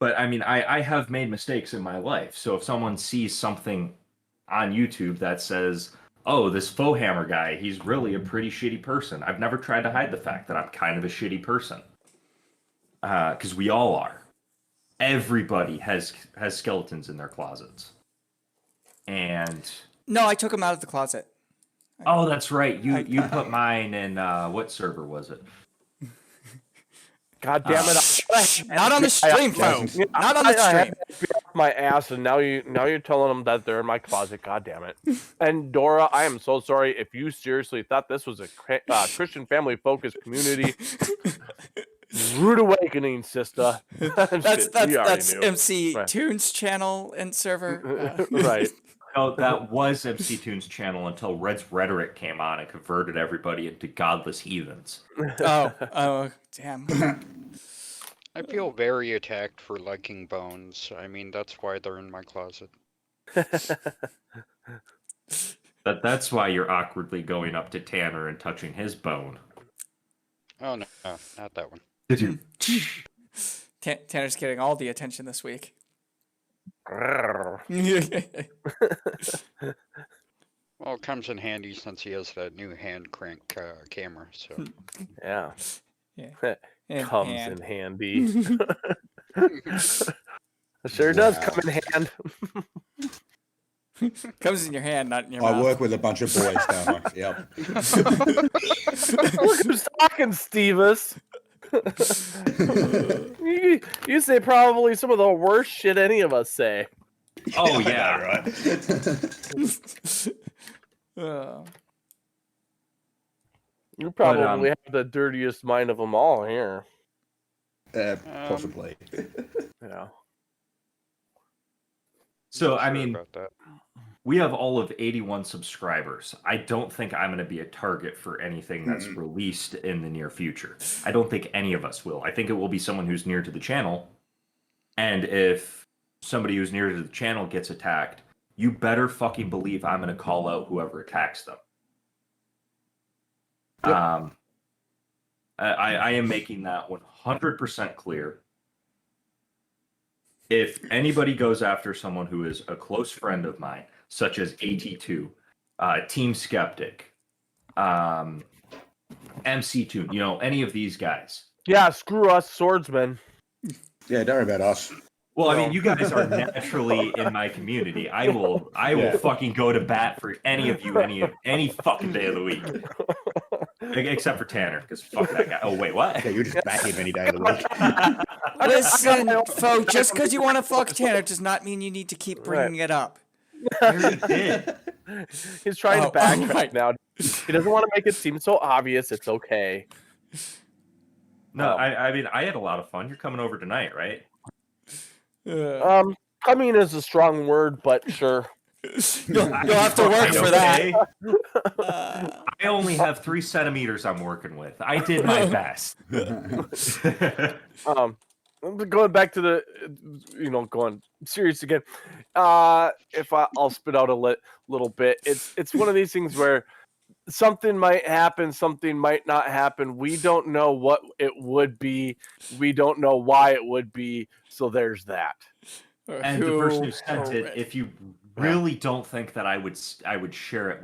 But I mean, I have made mistakes in my life. So if someone sees something on YouTube that says, "Oh, this Fohammer guy, he's really a pretty shitty person," I've never tried to hide the fact that I'm kind of a shitty person. Because we all are. Everybody has skeletons in their closets. And No, I took him out of the closet. oh, that's right. You put mine in what server was it? God damn it! Not on the stream, folks. Not on the I had stream. to be off my ass, and now you're telling them that they're in my closet. God damn it! And Dora, I am so sorry if you seriously thought this was a Christian family focused community. Rude awakening, sister. That's knew. MC Right. Tunes channel and server. Right. Oh, that was MC Tune's channel until Red's Rhetoric came on and converted everybody into godless heathens. Oh, damn. I feel very attacked for liking bones. I mean, that's why they're in my closet. That's why you're awkwardly going up to Tanner and touching his bone. Oh no, not that one. Did you? Tanner's getting all the attention this week. Well, it comes in handy since he has that new hand crank camera. So Yeah. Yeah. In comes hand. in handy. It sure does come in hand. Comes in your hand, not in your I mouth. work with a bunch of boys, don't I? Yep. Look who's talking, Stevis. You say probably some of the worst shit any of us say. Oh I know, yeah, right? Uh, You probably um, have the dirtiest mind of them all here. Possibly. Yeah. So Not I sure mean, about that. we have all of 81 subscribers. I don't think I'm going to be a target for anything that's released in the near future. I don't think any of us will. I think it will be someone who's near to the channel. And if somebody who's near to the channel gets attacked, you better fucking believe I'm going to call out whoever attacks them. Yep. I am making that 100% clear. If anybody goes after someone who is a close friend of mine, such as AT2, Team Skeptic, MC2, you know, any of these guys. Yeah, screw us, swordsmen. Yeah, don't worry about us. Well, I No. mean, you guys are naturally in my community. I will Yeah. fucking go to bat for any of you any fucking day of the week. Except for Tanner, because fuck that guy. Oh wait, what? Yeah, you just back him any day of the week. listen, folks, just because you want to fuck Tanner does not mean you need to keep bringing it up. I already did. He's trying to backtrack right. now. He doesn't want to make it seem so obvious. It's okay. No, I mean, I had a lot of fun. You're coming over tonight, right? Coming is a strong word, but sure. You'll have to work for that. I only have 3 centimeters I'm working with. I did my best. Going back to the, going serious again. If I'll spit out a little bit, it's one of these things where something might happen, something might not happen. We don't know what it would be. We don't know why it would be. So there's that. And the person who sent it, if you really don't think that I would share it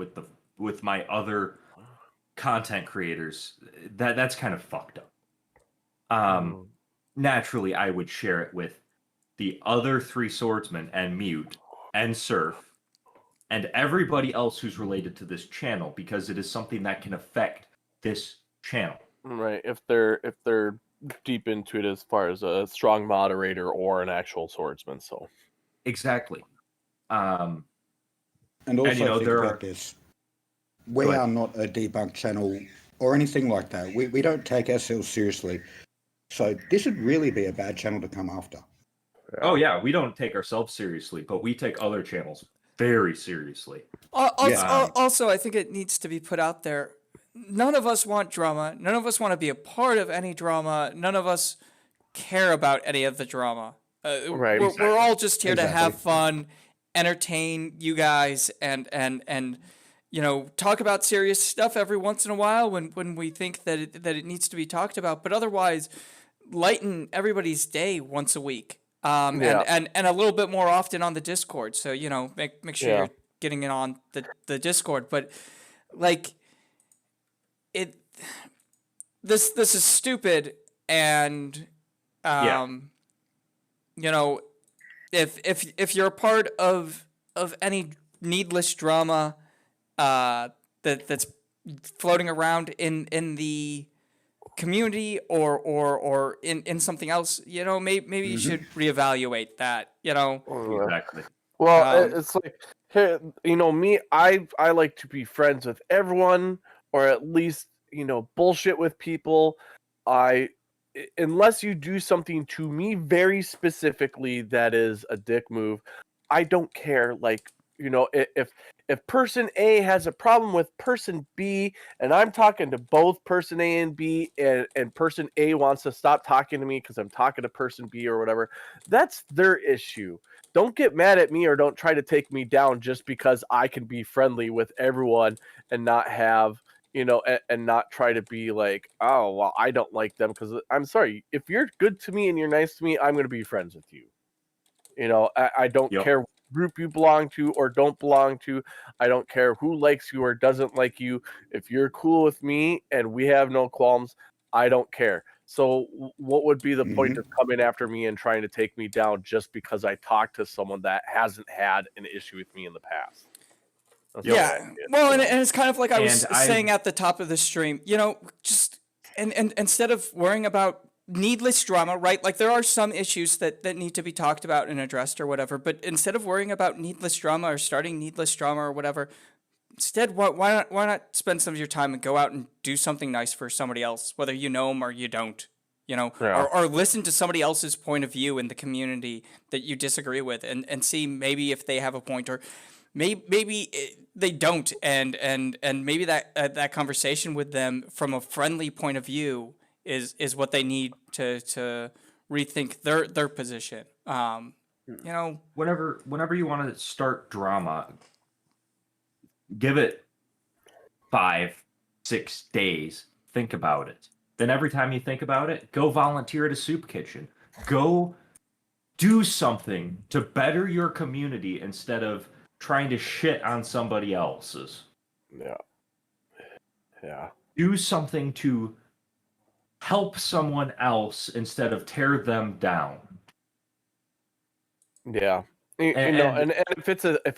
with my other content creators, that's kind of fucked up. Naturally, I would share it with the other 3 swordsmen and Mute and Surf and everybody else who's related to this channel, because it is something that can affect this channel. Right. If they're deep into it as far as a strong moderator or an actual swordsman. So exactly. And also and, you know, think there about are... this. We are not a debunk channel or anything like that. We don't take ourselves seriously. So this would really be a bad channel to come after. Oh yeah, we don't take ourselves seriously, but we take other channels very seriously. Also, I think it needs to be put out there. None of us want drama. None of us want to be a part of any drama. None of us care about any of the drama. Right. We're all just here to Exactly. have fun, entertain you guys, and talk about serious stuff every once in a while when we think that it needs to be talked about. But otherwise, lighten everybody's day once a week. And a little bit more often on the Discord. So, make sure you're getting it on the Discord. But like this is stupid, and if you're a part of any needless drama that's floating around in the community or in something else, maybe you should reevaluate that. Exactly. Well, it's like, me, I like to be friends with everyone, or at least, bullshit with people. Unless you do something to me very specifically that is a dick move, I don't care. Like, if person A has a problem with person B, and I'm talking to both person A and B, and person A wants to stop talking to me because I'm talking to person B or whatever, that's their issue. Don't get mad at me, or don't try to take me down just because I can be friendly with everyone and not have, and not try to be like, oh, well, I don't like them because I'm sorry. If you're good to me and you're nice to me, I'm going to be friends with you. I don't care what group you belong to or don't belong to. I don't care who likes you or doesn't like you. If you're cool with me and we have no qualms, I don't care. So what would be the point of coming after me and trying to take me down just because I talked to someone that hasn't had an issue with me in the past? That's what I Yeah. see it, Well, you know. and it's kind of like I was And I- saying at the top of the stream, you know, just and instead of worrying about needless drama, right? Like there are some issues that need to be talked about and addressed or whatever, but instead of worrying about needless drama or starting needless drama or whatever, instead why not spend some of your time and go out and do something nice for somebody else, whether you know them or you don't. You know, Yeah. or listen to somebody else's point of view in the community that you disagree with, and see maybe if they have a point, or maybe they don't, and maybe that conversation with them from a friendly point of view is what they need to rethink their position. You know, Whenever you want to start drama, give it 5-6 days. Think about it. Then every time you think about it, go volunteer at a soup kitchen. Go do something to better your community instead of trying to shit on somebody else's. Yeah. Do something to help someone else instead of tear them down. Yeah. You know, and if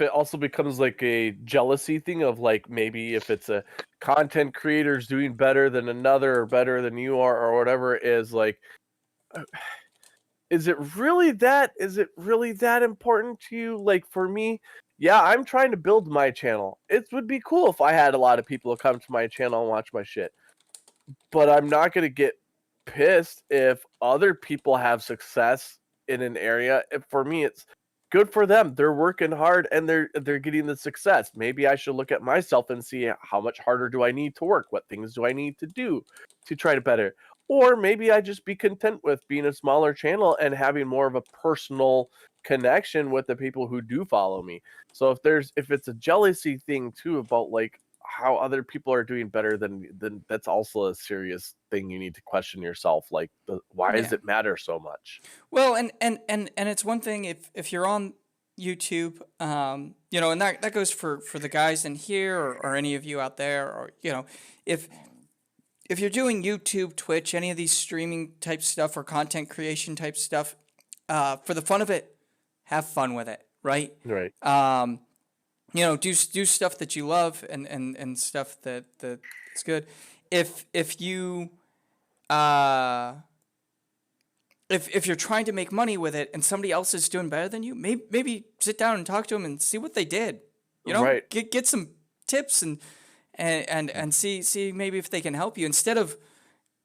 it also becomes like a jealousy thing of like maybe if it's a content creator's doing better than another or better than you are or whatever, is like, is it really that important to you? Like for me, yeah, I'm trying to build my channel. It would be cool if I had a lot of people come to my channel and watch my shit. But I'm not going to get pissed if other people have success in an area. For me, it's good for them. They're working hard and they're getting the success. Maybe I should look at myself and see how much harder do I need to work? What things do I need to do to try to better? Or maybe I just be content with being a smaller channel and having more of a personal connection with the people who do follow me. So if it's a jealousy thing too about like how other people are doing better, then that's also a serious thing you need to question yourself. Like, why does it matter so much? well, and it's one thing if you're on YouTube, you know, and that goes for the guys in here or any of you out there, or you know, if you're doing YouTube, Twitch, any of these streaming type stuff or content creation type stuff, for the fun of it, have fun with it, right? Right. You know, do stuff that you love and stuff that is good. If you if you're trying to make money with it and somebody else is doing better than you, maybe sit down and talk to them and see what they did. You know, Right. get some tips and see maybe if they can help you instead of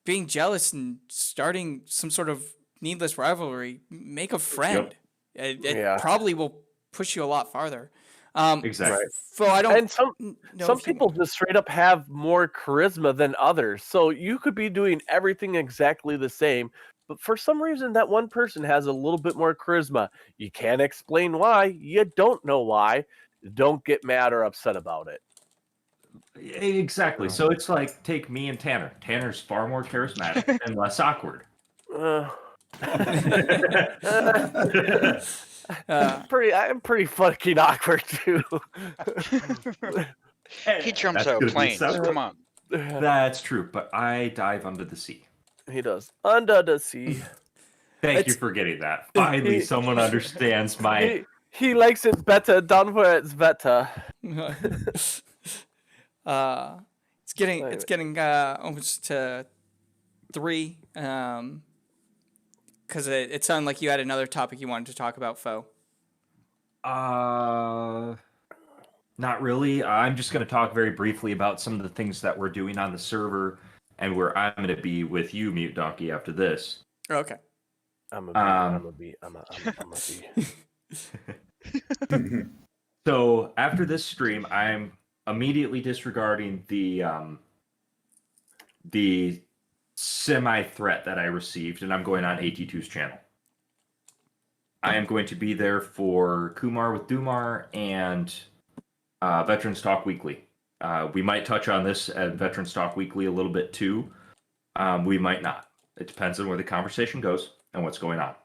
being jealous and starting some sort of needless rivalry. Make a friend. It probably will push you a lot farther. Exactly. Right. So I don't. And some people just straight up have more charisma than others. So you could be doing everything exactly the same, but for some reason that one person has a little bit more charisma. You can't explain why. You don't know why. Don't get mad or upset about it. Exactly. So it's like, take me and Tanner. Tanner's far more charismatic and less awkward. I'm pretty fucking awkward too. He jumps That's out of gonna be planes. separate. Come on. That's true, but I dive under the sea. He does. Under the sea. Thank you for getting that. Finally, someone understands my... He likes it better down where it's better. It's getting almost to 3. Because it sounded like you had another topic you wanted to talk about, Foe. Not really. I'm just going to talk very briefly about some of the things that we're doing on the server and where I'm going to be with you, Mute Donkey, after this. Okay. I'm a bee. So after this stream, I'm immediately disregarding the semi-threat that I received, and I'm going on AT2's channel. I am going to be there for Kumar with Dumar and Veterans Talk Weekly. We might touch on this at Veterans Talk Weekly a little bit too. We might not. It depends on where the conversation goes and what's going on.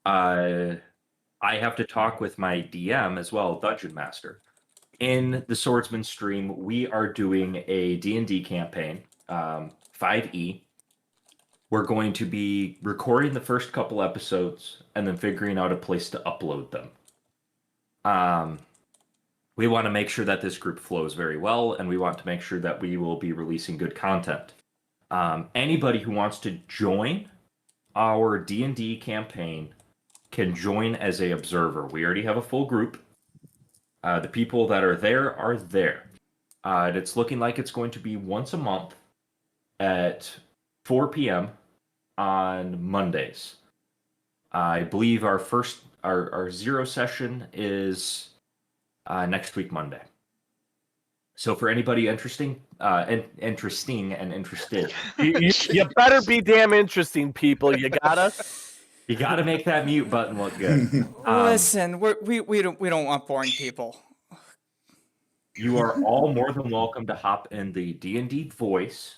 I have to talk with my DM as well, Dungeon Master. In the Swordsman stream, we are doing a D&D campaign. 5e. We're going to be recording the first couple episodes and then figuring out a place to upload them. We want to make sure that this group flows very well, and we want to make sure that we will be releasing good content. Anybody who wants to join our D&D campaign can join as a observer. We already have a full group. The people that are there are there. And it's looking like it's going to be once a month at 4 p.m. on Mondays. I believe our zero session is next week Monday. So for anybody interesting and interested, You better be damn interesting, people. You gotta. you got to make that mute button look good. Listen, we don't want boring people. You are all more than welcome to hop in the D&D voice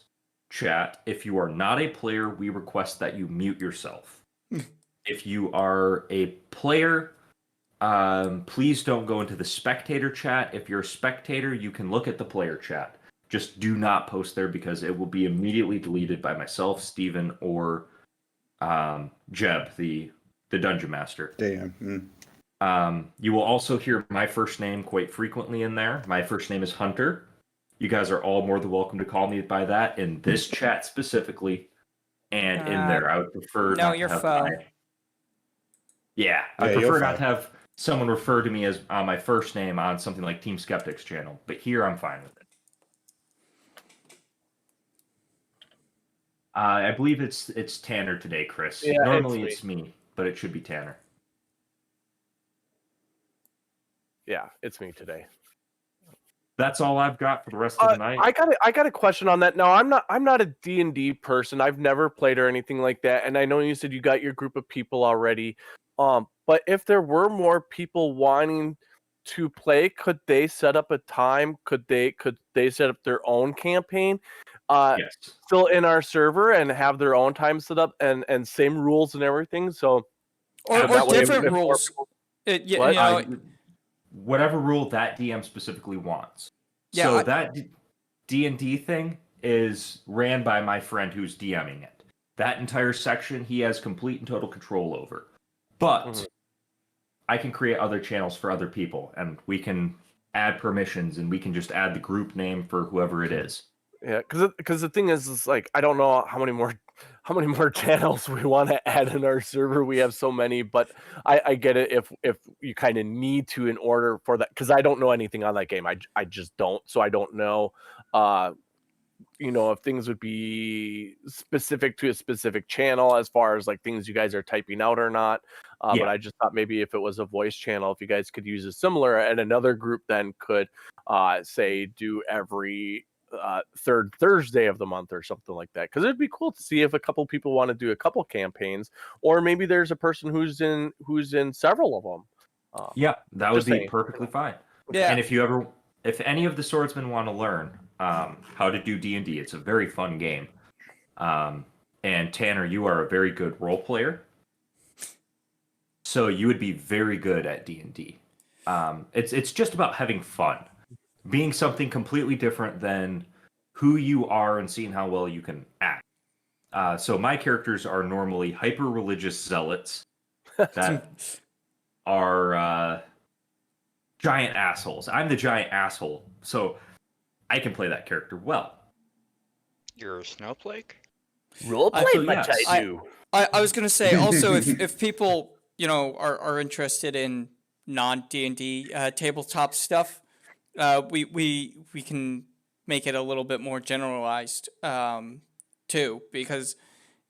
chat. If you are not a player, we request that you mute yourself. If you are a player, please don't go into the spectator chat. If you're a spectator, you can look at the player chat. Just do not post there because it will be immediately deleted by myself, Steven, or Jeb, the Dungeon Master. Damn. You will also hear my first name quite frequently in there. My first name is Hunter. You guys are all more than welcome to call me by that in this chat specifically, and in there. I would prefer No, not you're to have foe. I Yeah, prefer you're not to foe. have someone refer to me as my first name on something like Team Skeptic's channel, but here I'm fine with it. I believe it's Tanner today, Chris. Yeah, Normally it's it's me, but it should be Tanner. Yeah, it's me today. That's all I've got for the rest of the night. I got a question on that. No, I'm not a D&D person. I've never played or anything like that. And I know you said you got your group of people already. But if there were more people wanting to play, could they set up a time? Could they set up their own campaign? Yes. Still in our server and have their own time set up and same rules and everything. So Or that way, different if more rules. people- You What? know, Whatever rule that DM specifically wants. Yeah, So that D&D thing is ran by my friend who's DMing it. That entire section he has complete and total control over. But I can create other channels for other people, and we can add permissions, and we can just add the group name for whoever it is. Yeah, because the thing is like I don't know how many more channels we want to add in our server. We have so many, but I get it if you kind of need to in order for that, because I don't know anything on that game. I just don't, so I don't know. If things would be specific to a specific channel as far as like things you guys are typing out or not. But I just thought maybe if it was a voice channel, if you guys could use a similar, and another group then could say do every third Thursday of the month or something like that, because it'd be cool to see if a couple people want to do a couple campaigns, or maybe there's a person who's in several of them. That would just be saying. perfectly fine. Yeah. And if any of the swordsmen want to learn how to do D&D, it's a very fun game. And Tanner, you are a very good role player, so you would be very good at D&D. It's just about having fun, being something completely different than who you are and seeing how well you can act. So my characters are normally hyper-religious zealots that are giant assholes. I'm the giant asshole, so I can play that character well. You're a snowflake? Roleplay, So, much yes. I do. I was gonna say also if people are interested in non D&D tabletop stuff, we can make it a little bit more generalized too, because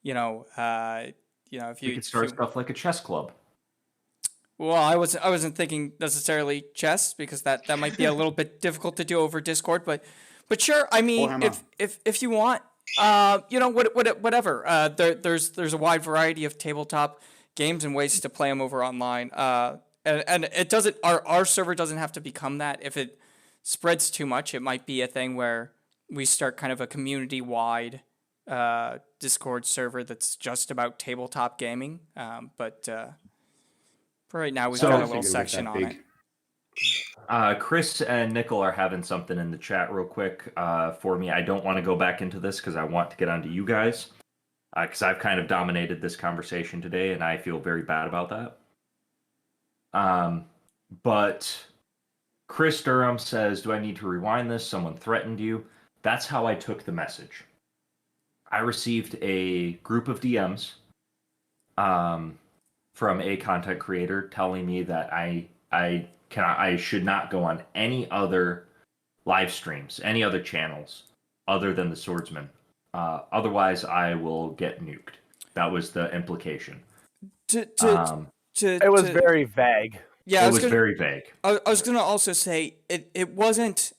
if You could start stuff like a chess club. Well, I wasn't thinking necessarily chess, because that might be a little bit difficult to do over Discord, but sure. I mean, Warhammer. if you want, whatever. There's a wide variety of tabletop games and ways to play them over online. And it doesn't, our server doesn't have to become that. If it spreads too much, it might be a thing where we start kind of a community wide Discord server that's just about tabletop gaming. But for right now, we've So- got I a little figured it was section that on big. it. Chris and Nickel are having something in the chat real quick for me. I don't want to go back into this because I want to get onto you guys because I've kind of dominated this conversation today and I feel very bad about that. But Chris Durham says, do I need to rewind this? Someone threatened you. That's how I took the message. I received a group of DMs from a content creator telling me that I should not go on any other live streams, any other channels other than the Swordsmen. Otherwise, I will get nuked. That was the implication. It was very vague. Yeah, it was very vague. I was gonna also say it wasn't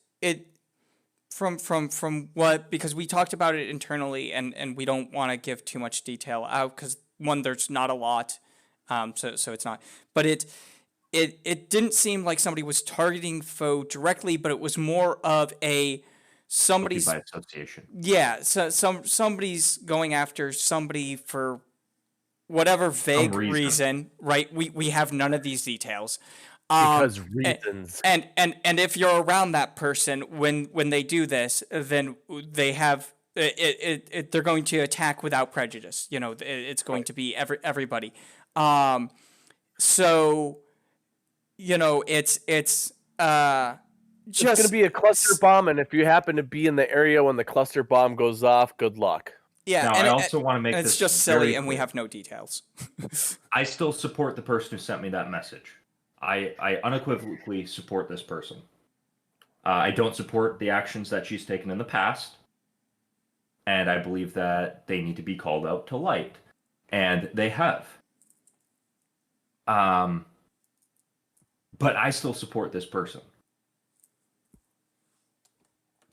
from what, because we talked about it internally and we don't want to give too much detail out because one, there's not a lot, so it's not, but it didn't seem like somebody was targeting Foe directly, but it was more of somebody's by association. Yeah, so somebody's going after somebody for whatever vague reason, right? We have none of these details. Because reasons. And if you're around that person when they do this, then they have they're going to attack without prejudice. You know, it's going to be everybody. So, you know, it's just going to be a cluster bomb, and if you happen to be in the area when the cluster bomb goes off, good luck. Yeah, now, and I also want to make this it's just silly, and clear. we have no details. I still support the person who sent me that message. I unequivocally support this person. I don't support the actions that she's taken in the past, and I believe that they need to be called out to light, and they have. But I still support this person.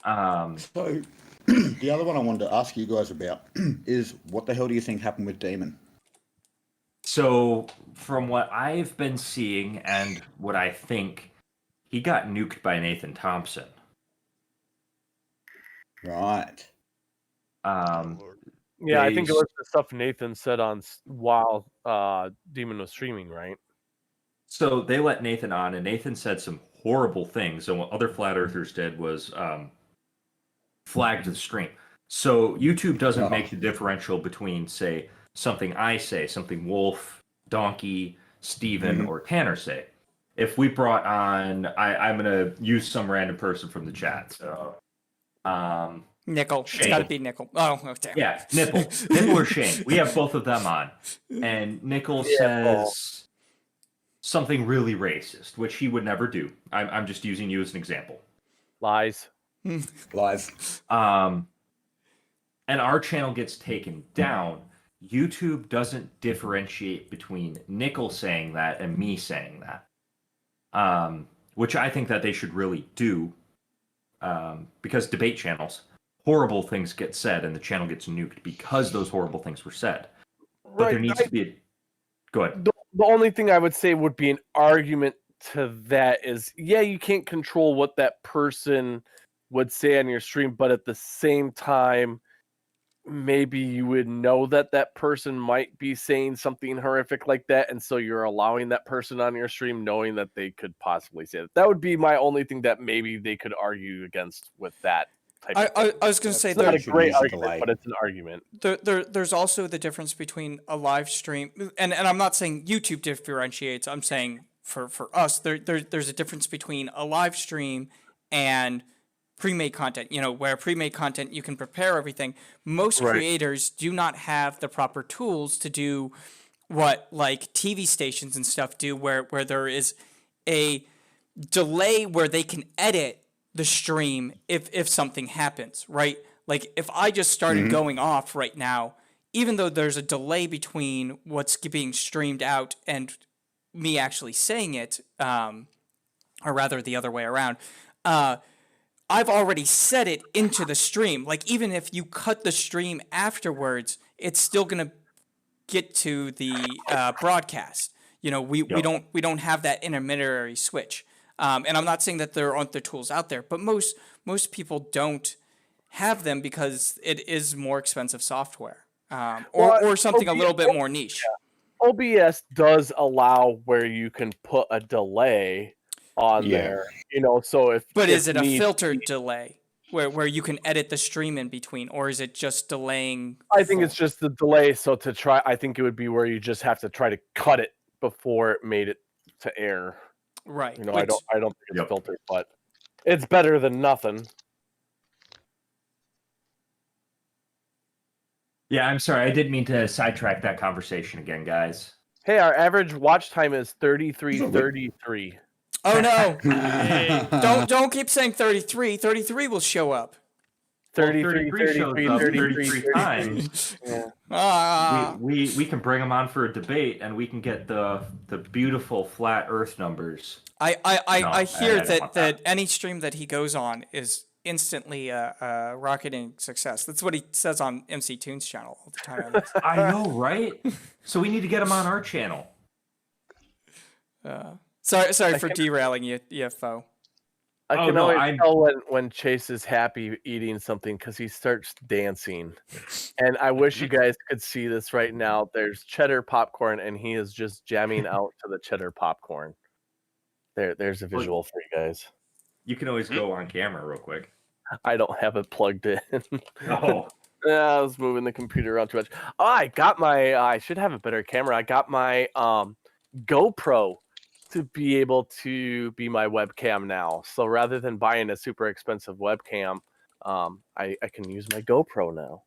So, the other one I wanted to ask you guys about is what the hell do you think happened with Demon? So, from what I've been seeing and what I think, he got nuked by Nathan Thompson. Right. Yeah, I think it was the stuff Nathan said on while Demon was streaming, right? So they let Nathan on, and Nathan said some horrible things, and what other flat earthers did was flagged the stream. So YouTube doesn't make the differential between, say, something I say, something Wolf, Donkey, Steven, or Tanner say. If we brought on, I'm going to use some random person from the chat. So, Nickel. Shane. It's got to be Nickel. Oh, damn. Yeah, Nickel or Shane. We have both of them on. And Nickel says something really racist, which he would never do. I'm just using you as an example. Lies. Lies. And our channel gets taken down. YouTube doesn't differentiate between Nickel saying that and me saying that, which I think that they should really do, because debate channels, horrible things get said and the channel gets nuked because those horrible things were said. But there needs to be Go ahead. The only thing I would say would be an argument to that is, yeah, you can't control what that person would say on your stream, but at the same time, maybe you would know that that person might be saying something horrific like that, and so you're allowing that person on your stream knowing that they could possibly say that. That would be my only thing that maybe they could argue against with that type of thing. I was going to say, it's not a great argument, but it's an argument. There's also the difference between a live stream, and I'm not saying YouTube differentiates, I'm saying for us, there's a difference between a live stream and pre-made content, you know, where pre-made content you can prepare everything. Most creators do not have the proper tools to do what like TV stations and stuff do, where there is a delay where they can edit the stream if something happens, right? Like if I just started going off right now, even though there's a delay between what's being streamed out and me actually saying it, or rather the other way around, I've already set it into the stream. Like even if you cut the stream afterwards, it's still gonna get to the broadcast. You know, we don't have that intermediary switch. And I'm not saying that there aren't the tools out there, but most people don't have them because it is more expensive software, or something a little bit more niche. OBS does allow where you can put a delay on Yeah. there. You know, so if But is if it a need filtered be- delay where you can edit the stream in between, or is it just delaying? I think it's full- just the delay. So to try, I think it would be where you just have to try to cut it before it made it to air. right. You know, which- I don't think it's Yep. filtered, but it's better than nothing. Yeah, I'm sorry. I didn't mean to sidetrack that conversation again, guys. Hey, our average watch time is It's all good. 33:33. Oh no! Don't keep saying 33. 33 will show up. 33, 33 shows 33, up 33, 33 times. Yeah. Ah. We can bring them on for a debate, and we can get the beautiful flat Earth numbers. I I hear don't that, want that that. any stream that he goes on is instantly a rocketing success. That's what he says on MC Tunes channel all the time. I know, right? So we need to get them on our channel. Sorry for derailing you, foe. I Oh, can no, always tell when Chase is happy eating something because he starts dancing. And I wish you guys could see this right now. There's cheddar popcorn, and he is just jamming out to the cheddar popcorn. There's a visual for you guys. You can always go on camera real quick. I don't have it plugged in. Oh, I was moving the computer around too much. Oh, I got my. I should have a better camera. I got my GoPro to be able to be my webcam now. So rather than buying a super expensive webcam, I can use my GoPro now.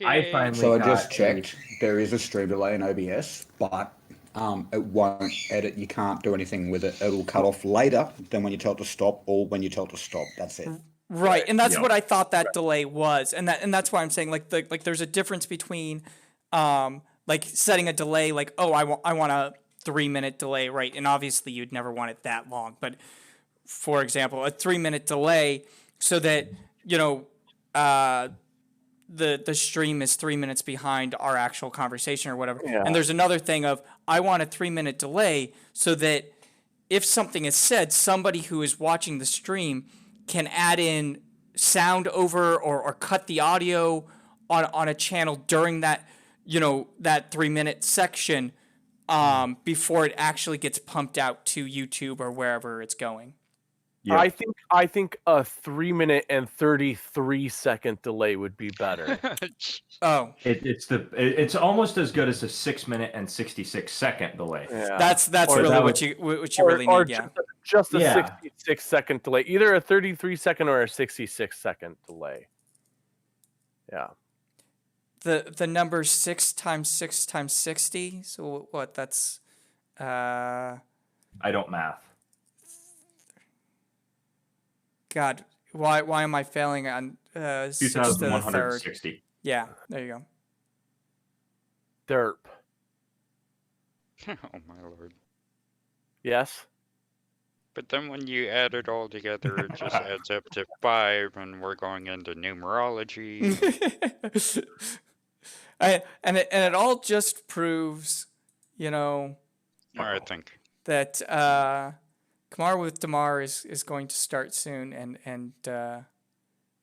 I Yay. finally So I got just checked. There is a stream delay in OBS, but it won't edit. You can't do anything with it. It'll cut off later than when you tell it to stop, or when you tell it to stop. That's it. Right, and that's Yep. what I thought that delay was, and that's why I'm saying like there's a difference between like setting a delay like, oh, I want a 3-minute delay, right? And obviously you'd never want it that long, but for example, a 3-minute delay so that the stream is 3 minutes behind our actual conversation or whatever. Yeah. And there's another thing of I want a 3-minute delay so that if something is said, somebody who is watching the stream can add in sound over or cut the audio on a channel during that that 3-minute section before it actually gets pumped out to YouTube or wherever it's going. Yep. I think a 3-minute and 33-second delay would be better. Oh, it's almost as good as a 6-minute and 66-second delay. Yeah. that's Or really that what you really or need, yeah. just a Yeah. 66-second delay, either a 33-second or a 66-second delay. Yeah. The number 6 times 6 times 60. So what? That's I don't math. God. Why am I failing on 6 to the third? 2,160. Yeah, there you go. Derp. Oh my lord. Yes. But then when you add it all together, it just adds up to 5, and we're going into numerology. And it all just proves, I think. that Kamar with Damar is going to start soon, and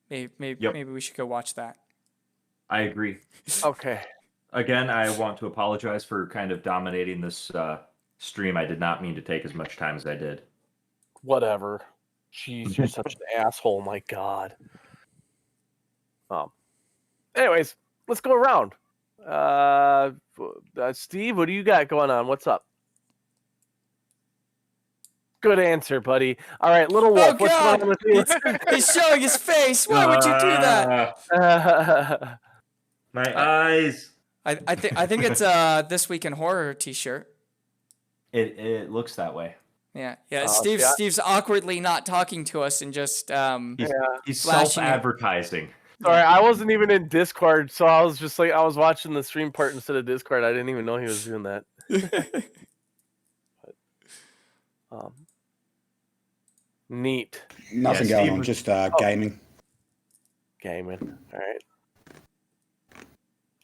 maybe we should go watch that. I agree. Okay. Again, I want to apologize for kind of dominating this stream. I did not mean to take as much time as I did. Whatever. Jeez, you're such an asshole. My God. Anyways, let's go around. Steve, what do you got going on? What's up? Good answer, buddy. All right, Little Wolf, what's going on with you? He's showing his face. Why would you do that? My eyes. I think it's This Week in Horror T-shirt. It looks that way. Yeah. yeah. Steve's awkwardly not talking to us and just He's flashing it. self-advertising. Sorry, I wasn't even in Discord, so I was just like, I was watching the stream part instead of Discord. I didn't even know he was doing that. Neat. Nothing Yeah, going Steve on, was- just gaming. Gaming. All right.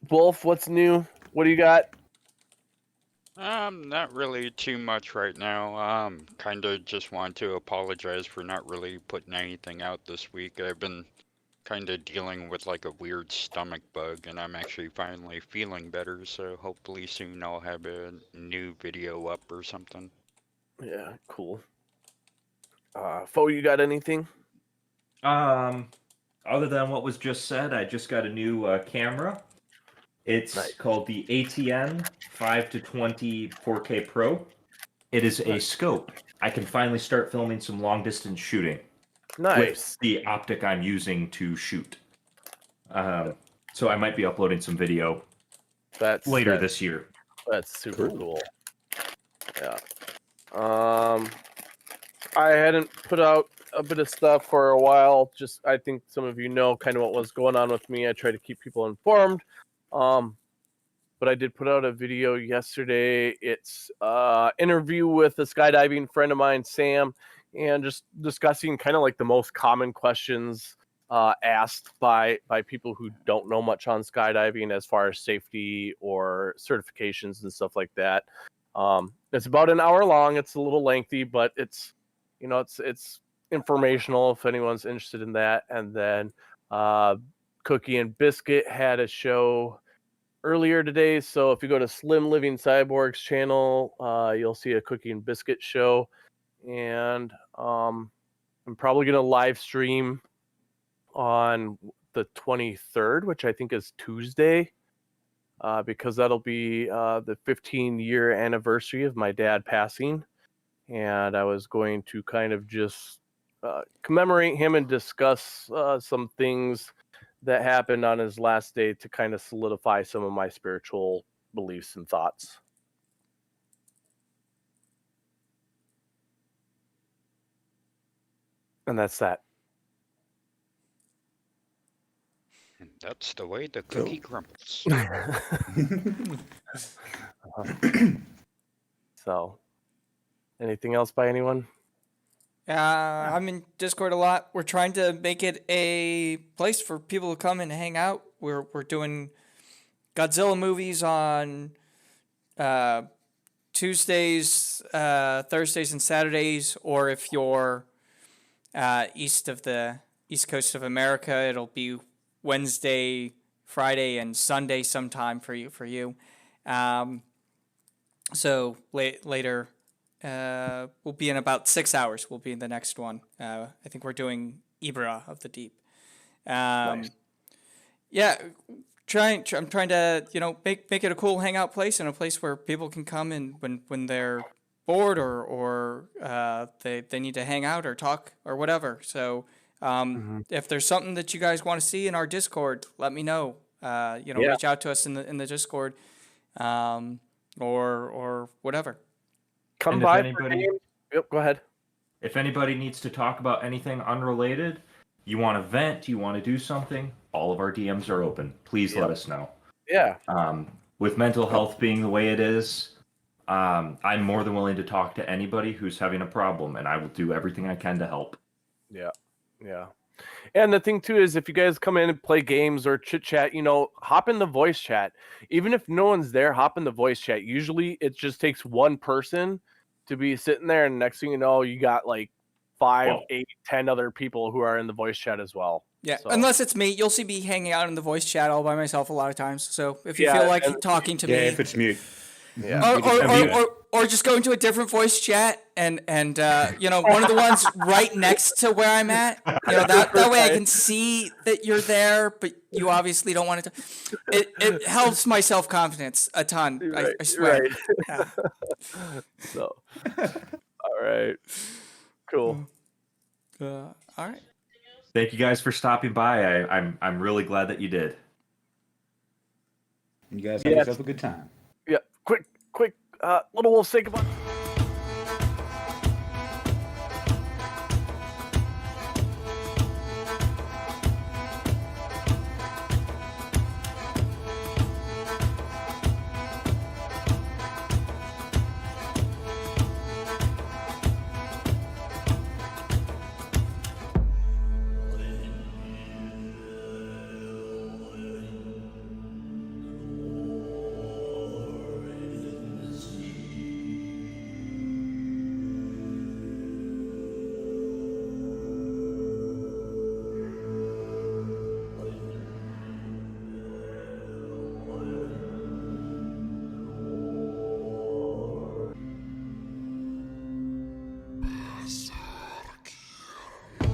Wolf, what's new? What do you got? Not really too much right now. Kind of just want to apologize for not really putting anything out this week. I've been kind of dealing with like a weird stomach bug, and I'm actually finally feeling better, so hopefully soon I'll have a new video up or something. Yeah, cool. Fo, you got anything? Other than what was just said, I just got a new camera. It's Nice. called the ATN 5 to 20 4K Pro. It is a scope. I can finally start filming some long distance shooting Nice. with the optic I'm using to shoot. So I might be uploading some video later this year. That's super cool. Yeah. I hadn't put out a bit of stuff for a while. Just I think some of you know kind of what was going on with me. I try to keep people informed. But I did put out a video yesterday. It's interview with a skydiving friend of mine, Sam, and just discussing kind of like the most common questions asked by people who don't know much on skydiving as far as safety or certifications and stuff like that. It's about an hour long. It's a little lengthy, but it's it's informational if anyone's interested in that. And then Cookie and Biscuit had a show earlier today, so if you go to Slim Living Cyborg's channel, you'll see a Cookie and Biscuit show. And I'm probably going to live stream on the 23rd, which I think is Tuesday, because that'll be the 15-year anniversary of my dad passing. And I was going to kind of just commemorate him and discuss some things that happened on his last day to kind of solidify some of my spiritual beliefs and thoughts. And that's that. And that's the way the cookie crumbles. So, anything else by anyone? I'm in Discord a lot. We're trying to make it a place for people to come and hang out. We're doing Godzilla movies on Tuesdays, Thursdays, and Saturdays. Or if you're east coast of America, it'll be Wednesday, Friday, and Sunday sometime for you. So later. We'll be in about 6 hours. We'll be in the next one. I think we're doing Ibra of the Deep. Nice. Yeah, I'm trying to make it a cool hangout place and a place where people can come and when they're bored or they need to hang out or talk or whatever. So if there's something that you guys want to see in our Discord, let me know. Reach out to us in the Discord, or whatever. Come And by. Yep, go ahead. If anybody needs to talk about anything unrelated, you want to vent, you want to do something, all of our DMs are open. Please let us know. Yeah. With mental health being the way it is, I'm more than willing to talk to anybody who's having a problem, and I will do everything I can to help. Yeah. And the thing too is if you guys come in and play games or chit chat, hop in the voice chat. Even if no one's there, hop in the voice chat. Usually it just takes one person to be sitting there, and next thing you know, you got like 5, 8, 10 other people who are in the voice chat as well. Yeah, so. Unless it's me, you'll see me hanging out in the voice chat all by myself a lot of times. So if you feel like talking to me, if it's mute. Yeah. Or just go into a different voice chat and one of the ones right next to where I'm at. That way I can see that you're there, but you obviously don't want it to. It helps my self-confidence a ton. Right, I swear. Right. Yeah. So, all right, cool. All right. Thank you guys for stopping by. I'm really glad that you did. You guys have yourself a good time. Yeah, quick, little wolf, say goodbye.